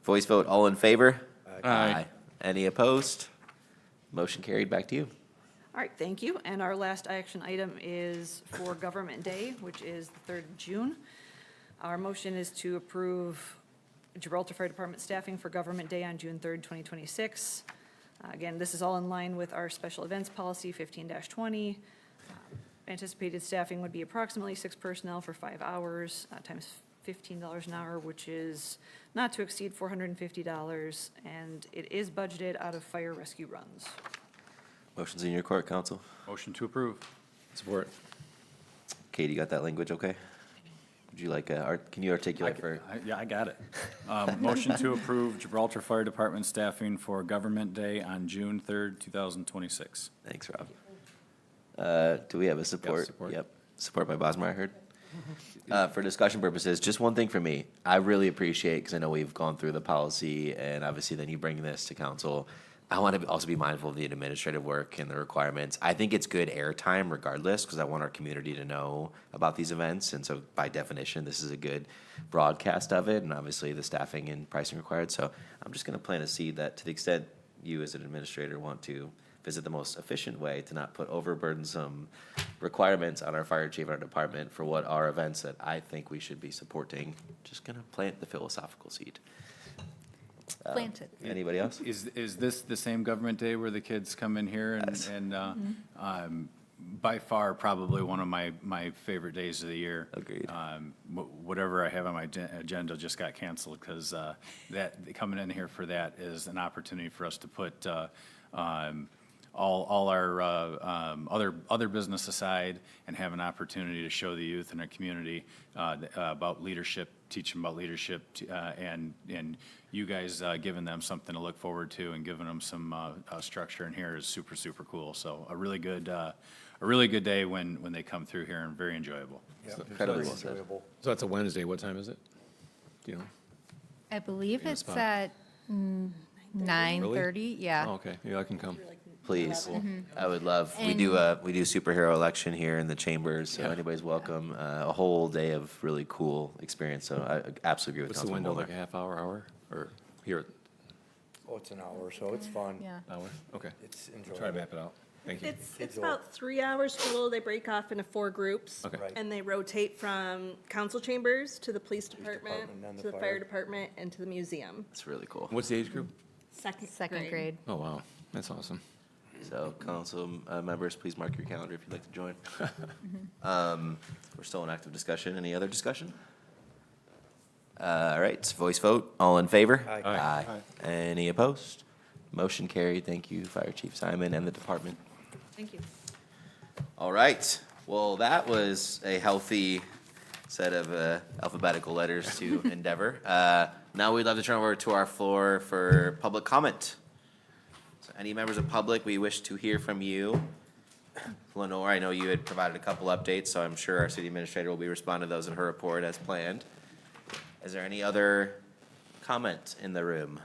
Voice vote, all in favor? Aye. Any opposed? Motion carried. Back to you. All right, thank you. And our last action item is for Government Day, which is the 3rd of June. Our motion is to approve Gibraltar Fire Department staffing for Government Day on June 3rd, 2026. Again, this is all in line with our special events policy 15-20. Anticipated staffing would be approximately 6 personnel for 5 hours, times $15 an hour, which is not to exceed $450, and it is budgeted out of fire rescue runs. Motion's in your court, counsel. Motion to approve. Support. Katie, you got that language okay? Would you like, can you articulate for? Yeah, I got it. Motion to approve Gibraltar Fire Department staffing for Government Day on June 3rd, 2026. Thanks, Rob. Do we have a support? support. Yep, support by Bosmer, I heard. For discussion purposes, just one thing for me. I really appreciate, because I know we've gone through the policy, and obviously then you bring this to council. I want to also be mindful of the administrative work and the requirements. I think it's good airtime regardless, because I want our community to know about these events. And so by definition, this is a good broadcast of it, and obviously the staffing and pricing required. So I'm just going to plant a seed that to the extent you as an administrator want to visit the most efficient way to not put overburdensome requirements on our fire chief and our department for what are events that I think we should be supporting, just going to plant the philosophical seed. Planted. Anybody else? Is this the same Government Day where the kids come in here and by far probably one of my favorite days of the year. Agreed. Whatever I have on my agenda just got canceled because that coming in here for that is an opportunity for us to put all our other business aside and have an opportunity to show the youth in our community about leadership, teach them about leadership, and you guys giving them something to look forward to and giving them some structure in here is super, super cool. So a really good day when they come through here and very enjoyable. Incredibly well said. So that's a Wednesday. What time is it? Do you know? I believe the it's spot. at 9:30, yeah. Oh, okay. Yeah, I can come. Please. I would love, we do superhero election here in the chambers, so anybody's welcome. A whole day of really cool experience, so I absolutely agree with What's the Councilman window, like Mulder. a half hour, or here, Oh, it's an hour, so it's fun. Yeah. hour? Okay. It's Try to enjoyable. map it out. Thank you. It's about 3 hours total. They break off into 4 groups. Okay. Right. And they rotate from council chambers to the police department, department, then to the the fire. fire department, and to the museum. It's really cool. What's the age group? Second grade. Oh, wow. That's awesome. So council members, please mark your calendar if you'd like to join. We're still in active discussion. Any other discussion? All right, voice vote. All in favor? Aye. Aye. Any opposed? Motion carried. Thank you, Fire Chief Simon and the department. Thank you. All right. Well, that was a healthy set of alphabetical letters to endeavor. Now we'd love to turn over to our floor for public comment. So any members of public, we wish to hear from you. Lenore, I know you had provided a couple updates, so I'm sure our city administrator will be responding to those in her report as planned. Is there any other comment in the room?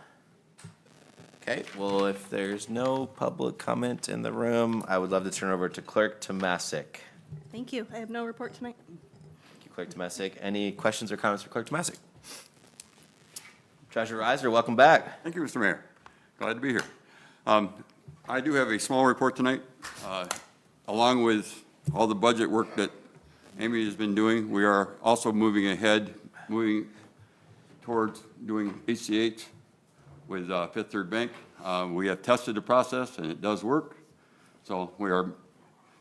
Okay, well, if there's no public comment in the room, I would love to turn over to Clerk Tomasic. Thank you. I have no report tonight. Thank you, Clerk Tomasic. Any questions or comments for Clerk Tomasic? Treasurer Reiser, welcome back. Thank you, Mr. Mayor. Glad to be here. I do have a small report tonight. Along with all the budget work that Amy has been doing, we are also moving towards doing ACH with Fifth Third Bank. We have tested the process, and it does work. So we are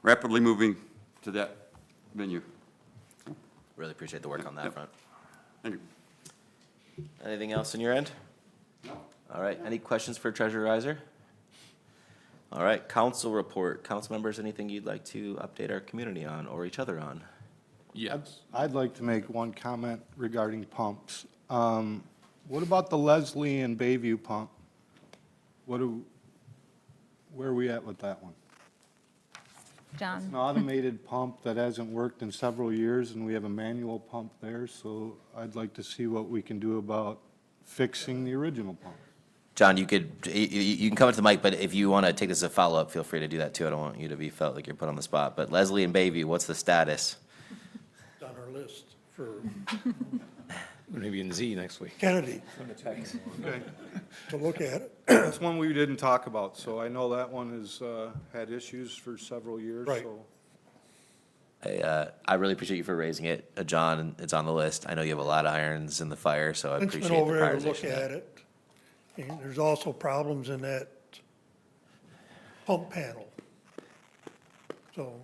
rapidly moving to that venue. Really appreciate the work on that Yep. front. Thank you. Anything else on your end? All right, any questions for Treasurer Reiser? All right, council report. Council members, anything you'd like to update our community on or each other on? Yes. I'd like to make one comment regarding pumps. What about the Leslie and Bayview pump? Where are we at with that one? It's John? an automated pump that hasn't worked in several years, and we have a manual pump there, so I'd like to see what we can do about fixing the original pump. John, you can come up to the mic, but if you want to take this as a follow-up, feel free to do that too. I don't want you to be felt like you're put on the spot. But Leslie and Bayview, what's the status? It's on our list for Maybe in Z next week. Kennedy, Okay. to look at it. That's one we didn't talk about, so I know that one has had issues for several years, Right. so. I really appreciate you for raising it, John, and it's on the list. I know you have a lot of irons in the fire, so I Clint's appreciate been the over there to look prioritization of at that. it. And there's also problems in that pump panel. So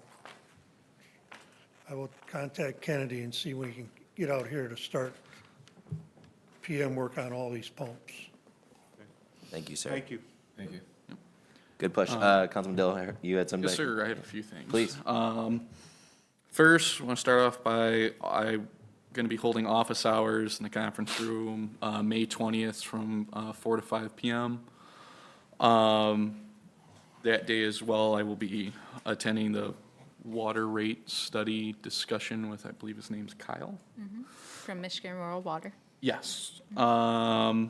I will contact Kennedy and see when we can get out here to start PM work on all these pumps. Thank you, sir. Thank you. Thank you. Good push. Councilman Dill, you had something? Yes, sir, I have a few things. Please. First, I want to start off by, I'm going to be holding office hours in the conference room, May 20th from 4 to 5 p.m. That day as well, I will be attending the water rate study discussion with, I believe his name's Kyle. From Michigan Rural Water. Yes. I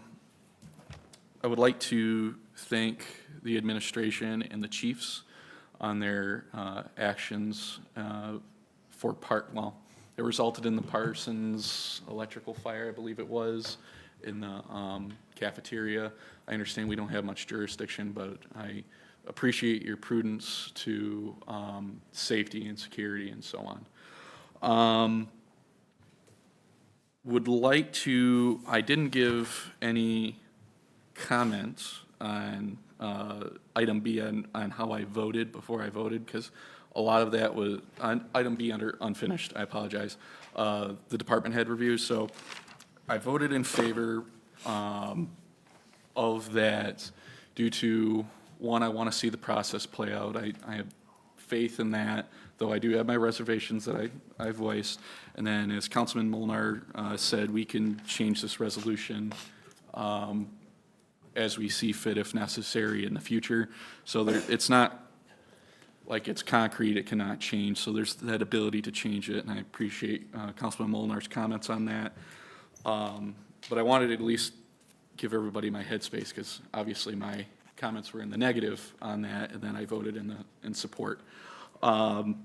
would like to thank the administration and the chiefs on their actions it resulted in the Parsons electrical fire, I believe it was, in the cafeteria. I understand we don't have much jurisdiction, but I appreciate your prudence to safety and security and so on. I didn't give any comments on item B on how I voted before I voted, because a lot of that was, on item B under unfinished, I apologize, the department head review. So I voted in favor of that due to, one, I want to see the process play out. I have faith in that, though I do have my reservations that I voiced. And then, as Councilman Molnar said, we can change this resolution as we see fit if necessary in the future. So it's not like it's concrete, it cannot change. So there's that ability to change it, and I appreciate Councilman Molnar's comments on that. But I wanted to at least give everybody my headspace, because obviously my comments were in the negative on that, and then I voted in support. And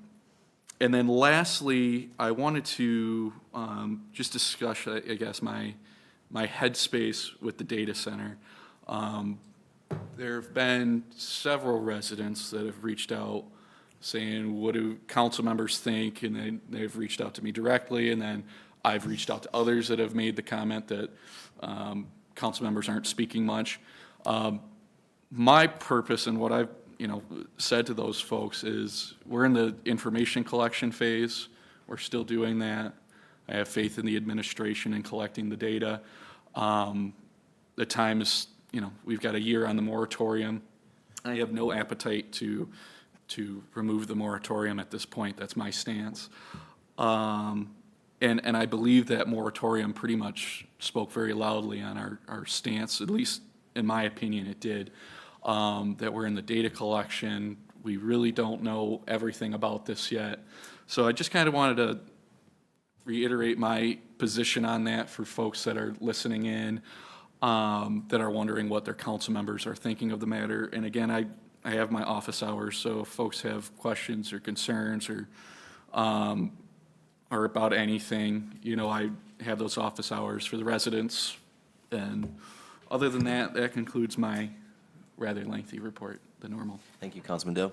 then lastly, I wanted to just discuss, I guess, my headspace with the data center. There have been several residents that have reached out saying, what do council members think? And they've reached out to me directly, and then I've reached out to others that have made the comment that council members aren't speaking much. My purpose and what I've said to those folks is we're in the information collection phase. We're still doing that. I have faith in the administration in collecting the data. The time is, we've got a year on the moratorium. I have no appetite to remove the moratorium at this point. That's my stance. And I believe that moratorium pretty much spoke very loudly on our stance, at least in my opinion it did, that we're in the data collection. We really don't know everything about this yet. So I just kind of wanted to reiterate my position on that for folks that are listening in, that are wondering what their council members are thinking of the matter. And again, I have my office hours, so if folks have questions or concerns or about anything, I have those office hours for the residents. And other than that, that concludes my rather lengthy report, the normal. Thank you, Councilman Dill.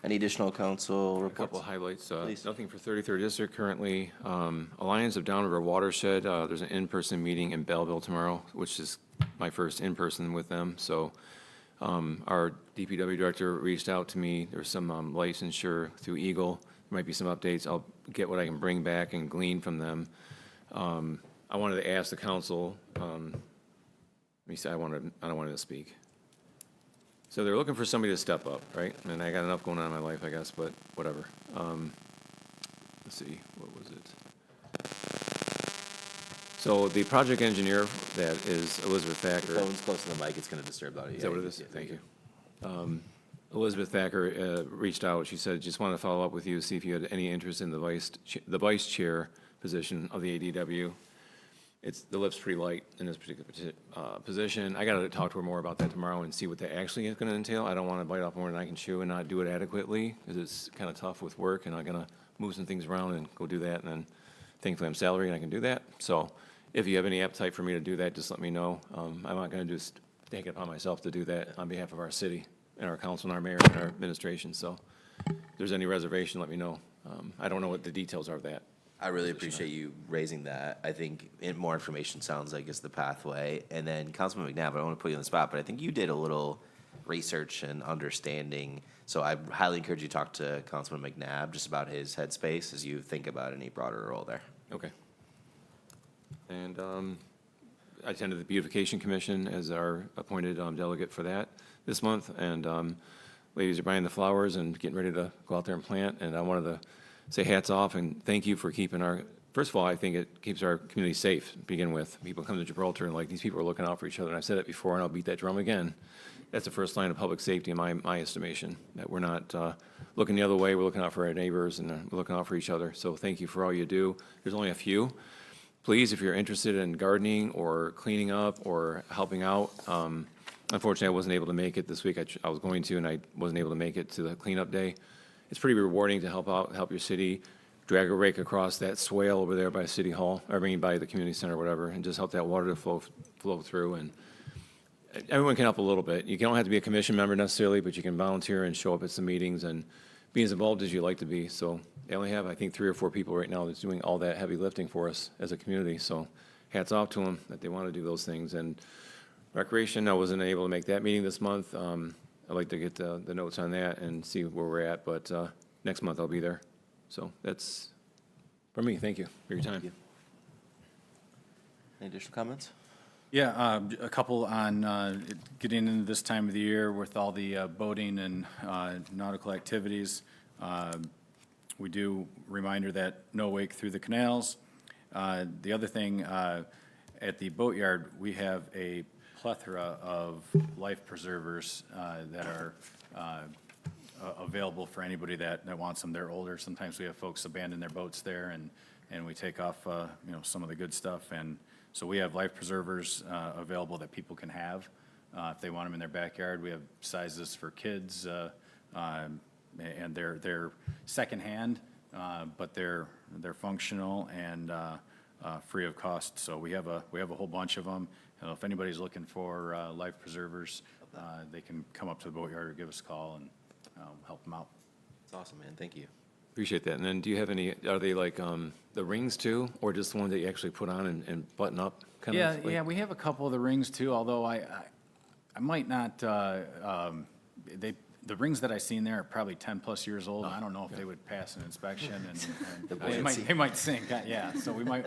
Any additional council A reports? couple of highlights. Please. Nothing for 33rd District currently. Alliance of Downriver Watershed, there's an in-person meeting in Belleville tomorrow, which is my first in-person with them. So our DPW director reached out to me. There's some licensure through Eagle. There might be some updates. I'll get what I can bring back and glean from them. I wanted to ask the council, let me say, I don't want to speak. So they're looking for somebody to step up, right? And I got enough going on in my life, I guess, but whatever. Let's see, what was it? So the project engineer that is Elizabeth Thacker. Your phone's close to the mic, it's going to disturb the audio. Is that what it is? Thank you. Elizabeth Thacker reached out. She said, just wanted to follow up with you, see if you had any interest in the vice chair position of the ADW. The lift's pretty light in this particular position. I got to talk to her more about that tomorrow and see what that actually is going to entail. I don't want to bite off more than I can chew and not do it adequately, because it's kind of tough with work, and I'm going to move some things around and go do that. And then thankfully I'm salaried and I can do that. So if you have any appetite for me to do that, just let me know. I'm not going to just take it upon myself to do that on behalf of our city and our council and our mayor and our administration. So if there's any reservation, let me know. I don't know what the details are of that. I really appreciate you raising that. I think more information sounds like is the pathway. And then Councilman McNabb, I don't want to put you on the spot, but I think you did a little research and understanding. So I highly encourage you to talk to Councilman McNabb just about his headspace as you think about any broader role there. Okay. And I attended the Beautification Commission as our appointed delegate for that this month. And ladies are buying the flowers and getting ready to go out there and plant. And I wanted to say hats off and thank you for keeping first of all, I think it keeps our community safe to begin with. People come to Gibraltar and like, these people are looking out for each other. And I've said it before and I'll beat that drum again. That's the first line of public safety in my estimation, that we're not looking the other way. We're looking out for our neighbors and we're looking out for each other. So thank you for all you do. There's only a few. Please, if you're interested in gardening or cleaning up or helping out, unfortunately, I wasn't able to make it this week. I was going to, and I wasn't able to make it to the cleanup day. It's pretty rewarding to help your city, drag a rake across that swale over there by City Hall, by the community center or whatever, and just help that water to flow through. And everyone can help a little bit. You don't have to be a commission member necessarily, but you can volunteer and show up at some meetings and be as involved as you like to be. So they only have, I think, 3 or 4 people right now that's doing all that heavy lifting for us as a community. So hats off to them that they want to do those things. And recreation, I wasn't able to make that meeting this month. I'd like to get the notes on that and see where we're at, but next month I'll be there. So that's from me. Thank you for your time. Any additional comments? Yeah, a couple on getting into this time of the year with all the boating and nautical activities. We do reminder that no wake through the canals. The other thing, at the boatyard, we have a plethora of life preservers that are available for anybody that wants them. They're older. Sometimes we have folks abandon their boats there, and we take off some of the good stuff. And so we have life preservers available that people can have if they want them in their backyard. We have sizes for kids, and they're secondhand, but they're functional and free of cost. So we have a whole bunch of them. And if anybody's looking for life preservers, they can come up to the boatyard or give us a call and help them out. That's awesome, man. Thank you. Appreciate that. And then do you have are they like the rings too, or just the one that you actually put on and button up? Yeah, we have a couple of the rings too, although I might not, the rings that I seen there are probably 10+ years old. I don't know if they would pass an inspection and they might sink. Yeah, so we might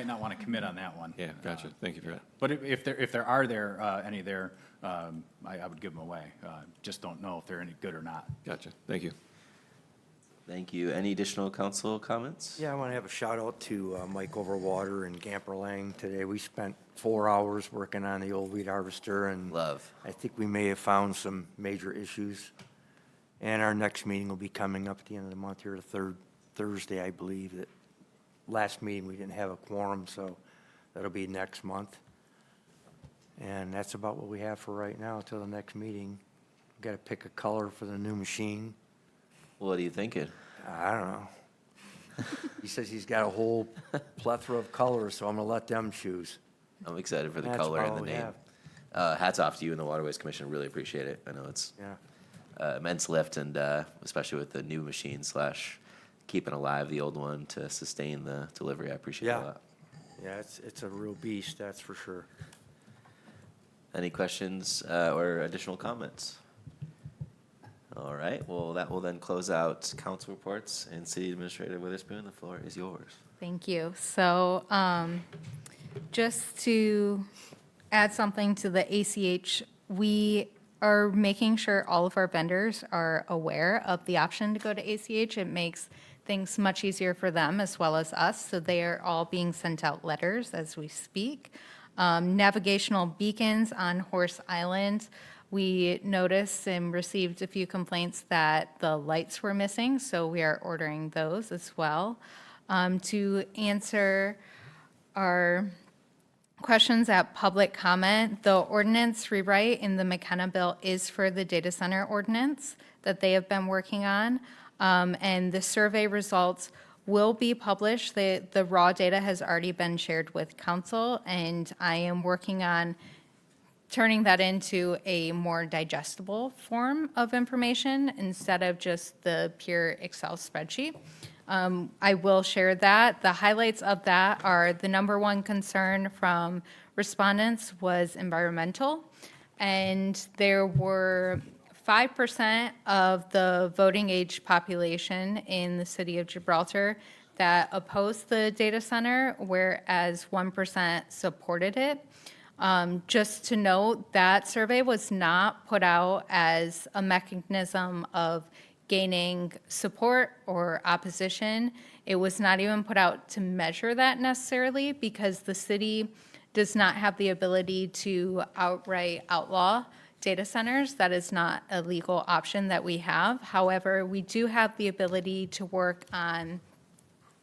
not want to commit on that one. Yeah, gotcha. Thank you for that. But if there are any there, I would give them away. Just don't know if they're any good or not. Gotcha. Thank you. Thank you. Any additional council comments? Yeah, I want to have a shout out to Mike Overwater and Gamperlang today. We spent 4 hours working on the old weed harvester, and I think we may have found some major issues. And our next meeting will be coming up at the end of the month here, the third Thursday, I believe. That last meeting we didn't have a quorum, so that'll be next month. And that's about what we have for right now until the next meeting. Got to pick a color for the new machine. What are you thinking? I don't know. He says he's got a whole plethora of colors, so I'm going to let them choose. I'm excited for the That's color and all the we name. have. Hats off to you and the Waterways Commission. Really appreciate it. I know it's immense lift, and especially with the new machine / keeping alive the old one to sustain the delivery. I appreciate it a lot. Yeah, it's a real beast, that's for sure. Any questions or additional comments? All right, well, that will then close out council reports, and City Administrator Witherspoon, the floor is yours. Thank you. So just to add something to the ACH, we are making sure all of our vendors are aware of the option to go to ACH. It makes things much easier for them as well as us, so they are all being sent out letters as we speak. Navigational beacons on Horse Island. We noticed and received a few complaints that the lights were missing, so we are ordering those as well. To answer our questions at public comment, the ordinance rewrite in the McKenna bill is for the data center ordinance that they have been working on. And the survey results will be published. The raw data has already been shared with council, and I am working on turning that into a more digestible form of information instead of just the pure Excel spreadsheet. I will share that. The highlights of that are the number one concern from respondents was environmental, and there were 5% of the voting age population in the city of Gibraltar that opposed the data center, whereas 1% supported it. Just to note, that survey was not put out as a mechanism of gaining support or opposition. It was not even put out to measure that necessarily because the city does not have the ability to outright outlaw data centers. That is not a legal option that we have. However, we do have the ability to work on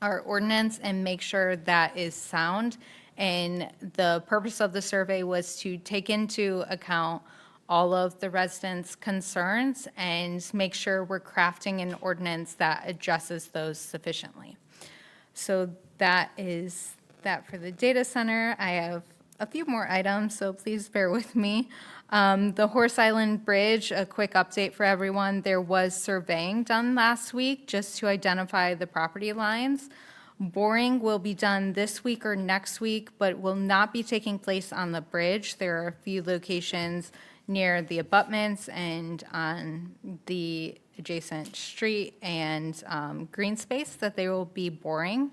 our ordinance and make sure that is sound. And the purpose of the survey was to take into account all of the residents' concerns and make sure we're crafting an ordinance that addresses those sufficiently. So that is that for the data center. I have a few more items, so please bear with me. The Horse Island Bridge, a quick update for everyone. There was surveying done last week just to identify the property lines. Boring will be done this week or next week, but will not be taking place on the bridge. There are a few locations near the abutments and on the adjacent street and green space that they will be boring.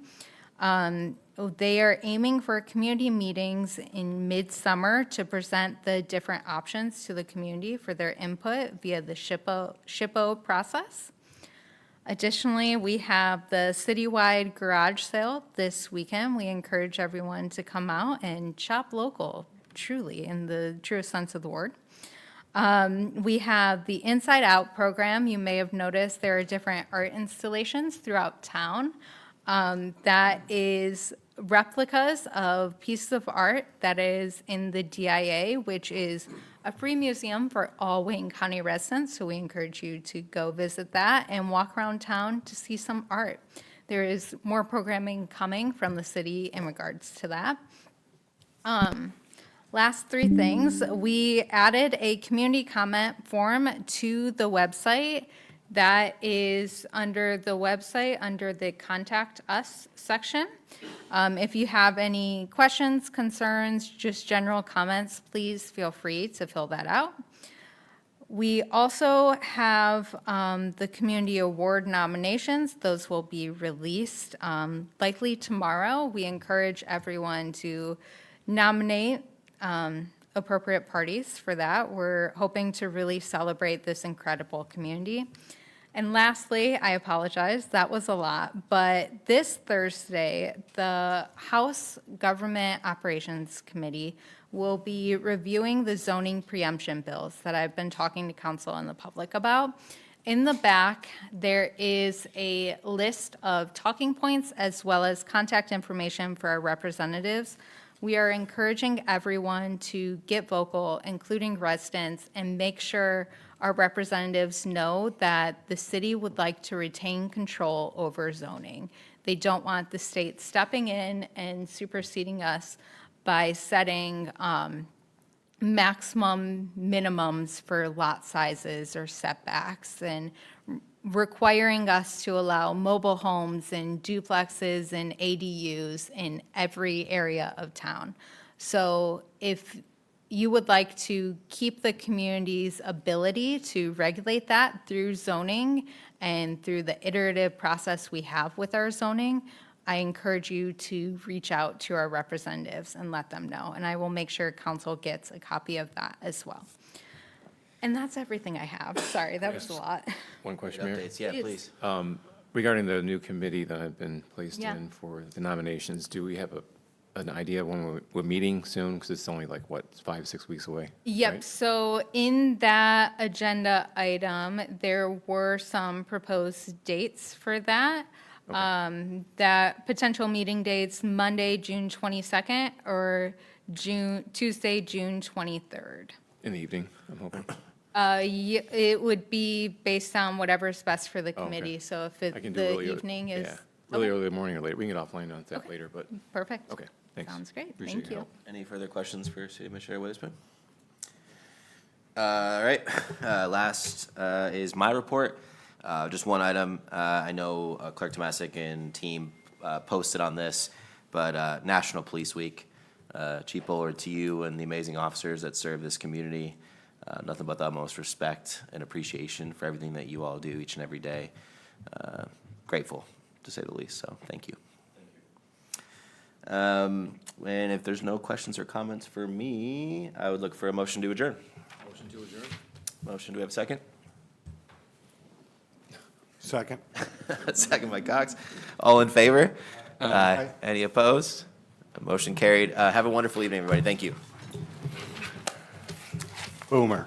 They are aiming for community meetings in midsummer to present the different options to the community for their input via the SHPO process. Additionally, we have the citywide garage sale this weekend. We encourage everyone to come out and shop local, truly, in the truest sense of the word. We have the Inside Out program. You may have noticed there are different art installations throughout town. That is replicas of pieces of art that is in the DIA, which is a free museum for all Wayne County residents. So we encourage you to go visit that and walk around town to see some art. There is more programming coming from the city in regards to that. Last three things. We added a community comment form to the website. That is under the website, under the Contact Us section. If you have any questions, concerns, just general comments, please feel free to fill that out. We also have the Community Award nominations. Those will be released likely tomorrow. We encourage everyone to nominate appropriate parties for that. We're hoping to really celebrate this incredible community. And lastly, I apologize, that was a lot, but this Thursday, the House Government Operations Committee will be reviewing the zoning preemption bills that I've been talking to council and the public about. In the back, there is a list of talking points as well as contact information for our representatives. We are encouraging everyone to get vocal, including residents, and make sure our representatives know that the city would like to retain control over zoning. They don't want the state stepping in and superseding us by setting maximum minimums for lot sizes or setbacks and requiring us to allow mobile homes and duplexes and ADUs in every area of town. So if you would like to keep the community's ability to regulate that through zoning and through the iterative process we have with our zoning, I encourage you to reach out to our representatives and let them know. And I will make sure council gets a copy of that as well. And that's everything I have. Sorry, that was a lot. One question, Mayor. Updates, yeah, please. Regarding the new committee that have been placed Yeah. in for the nominations, do we have an idea when we're meeting soon? Because it's only like, what, 5-6 weeks away? Yep, right? so in that agenda item, there were some proposed dates for that. That potential meeting dates, Monday, June 22nd, or Tuesday, June 23rd. In the evening, I'm hoping. It would be based on whatever's best for the okay. committee, so if I can do the really, evening is yeah, Really early in the morning or late. We can get offline on that Okay. later, but, Perfect. okay, thanks. Sounds great. Appreciate Thank your you. help. Any further questions for City Administrator Witherspoon? All right, last is my report. Just one item. I know Clerk Tomasic and team posted on this, but National Police Week. Chief Bullard, to you and the amazing officers that serve this community, nothing but the utmost respect and appreciation for everything that you all do each and every day. Grateful, to say the least, so thank you. And if there's no questions or comments for me, I would look for a motion to adjourn. Motion to adjourn? Motion, do we have a second? Second. Second by Cox. All in favor? Aye. Any opposed? Motion carried. Have a wonderful evening, everybody. Thank you. Boomer.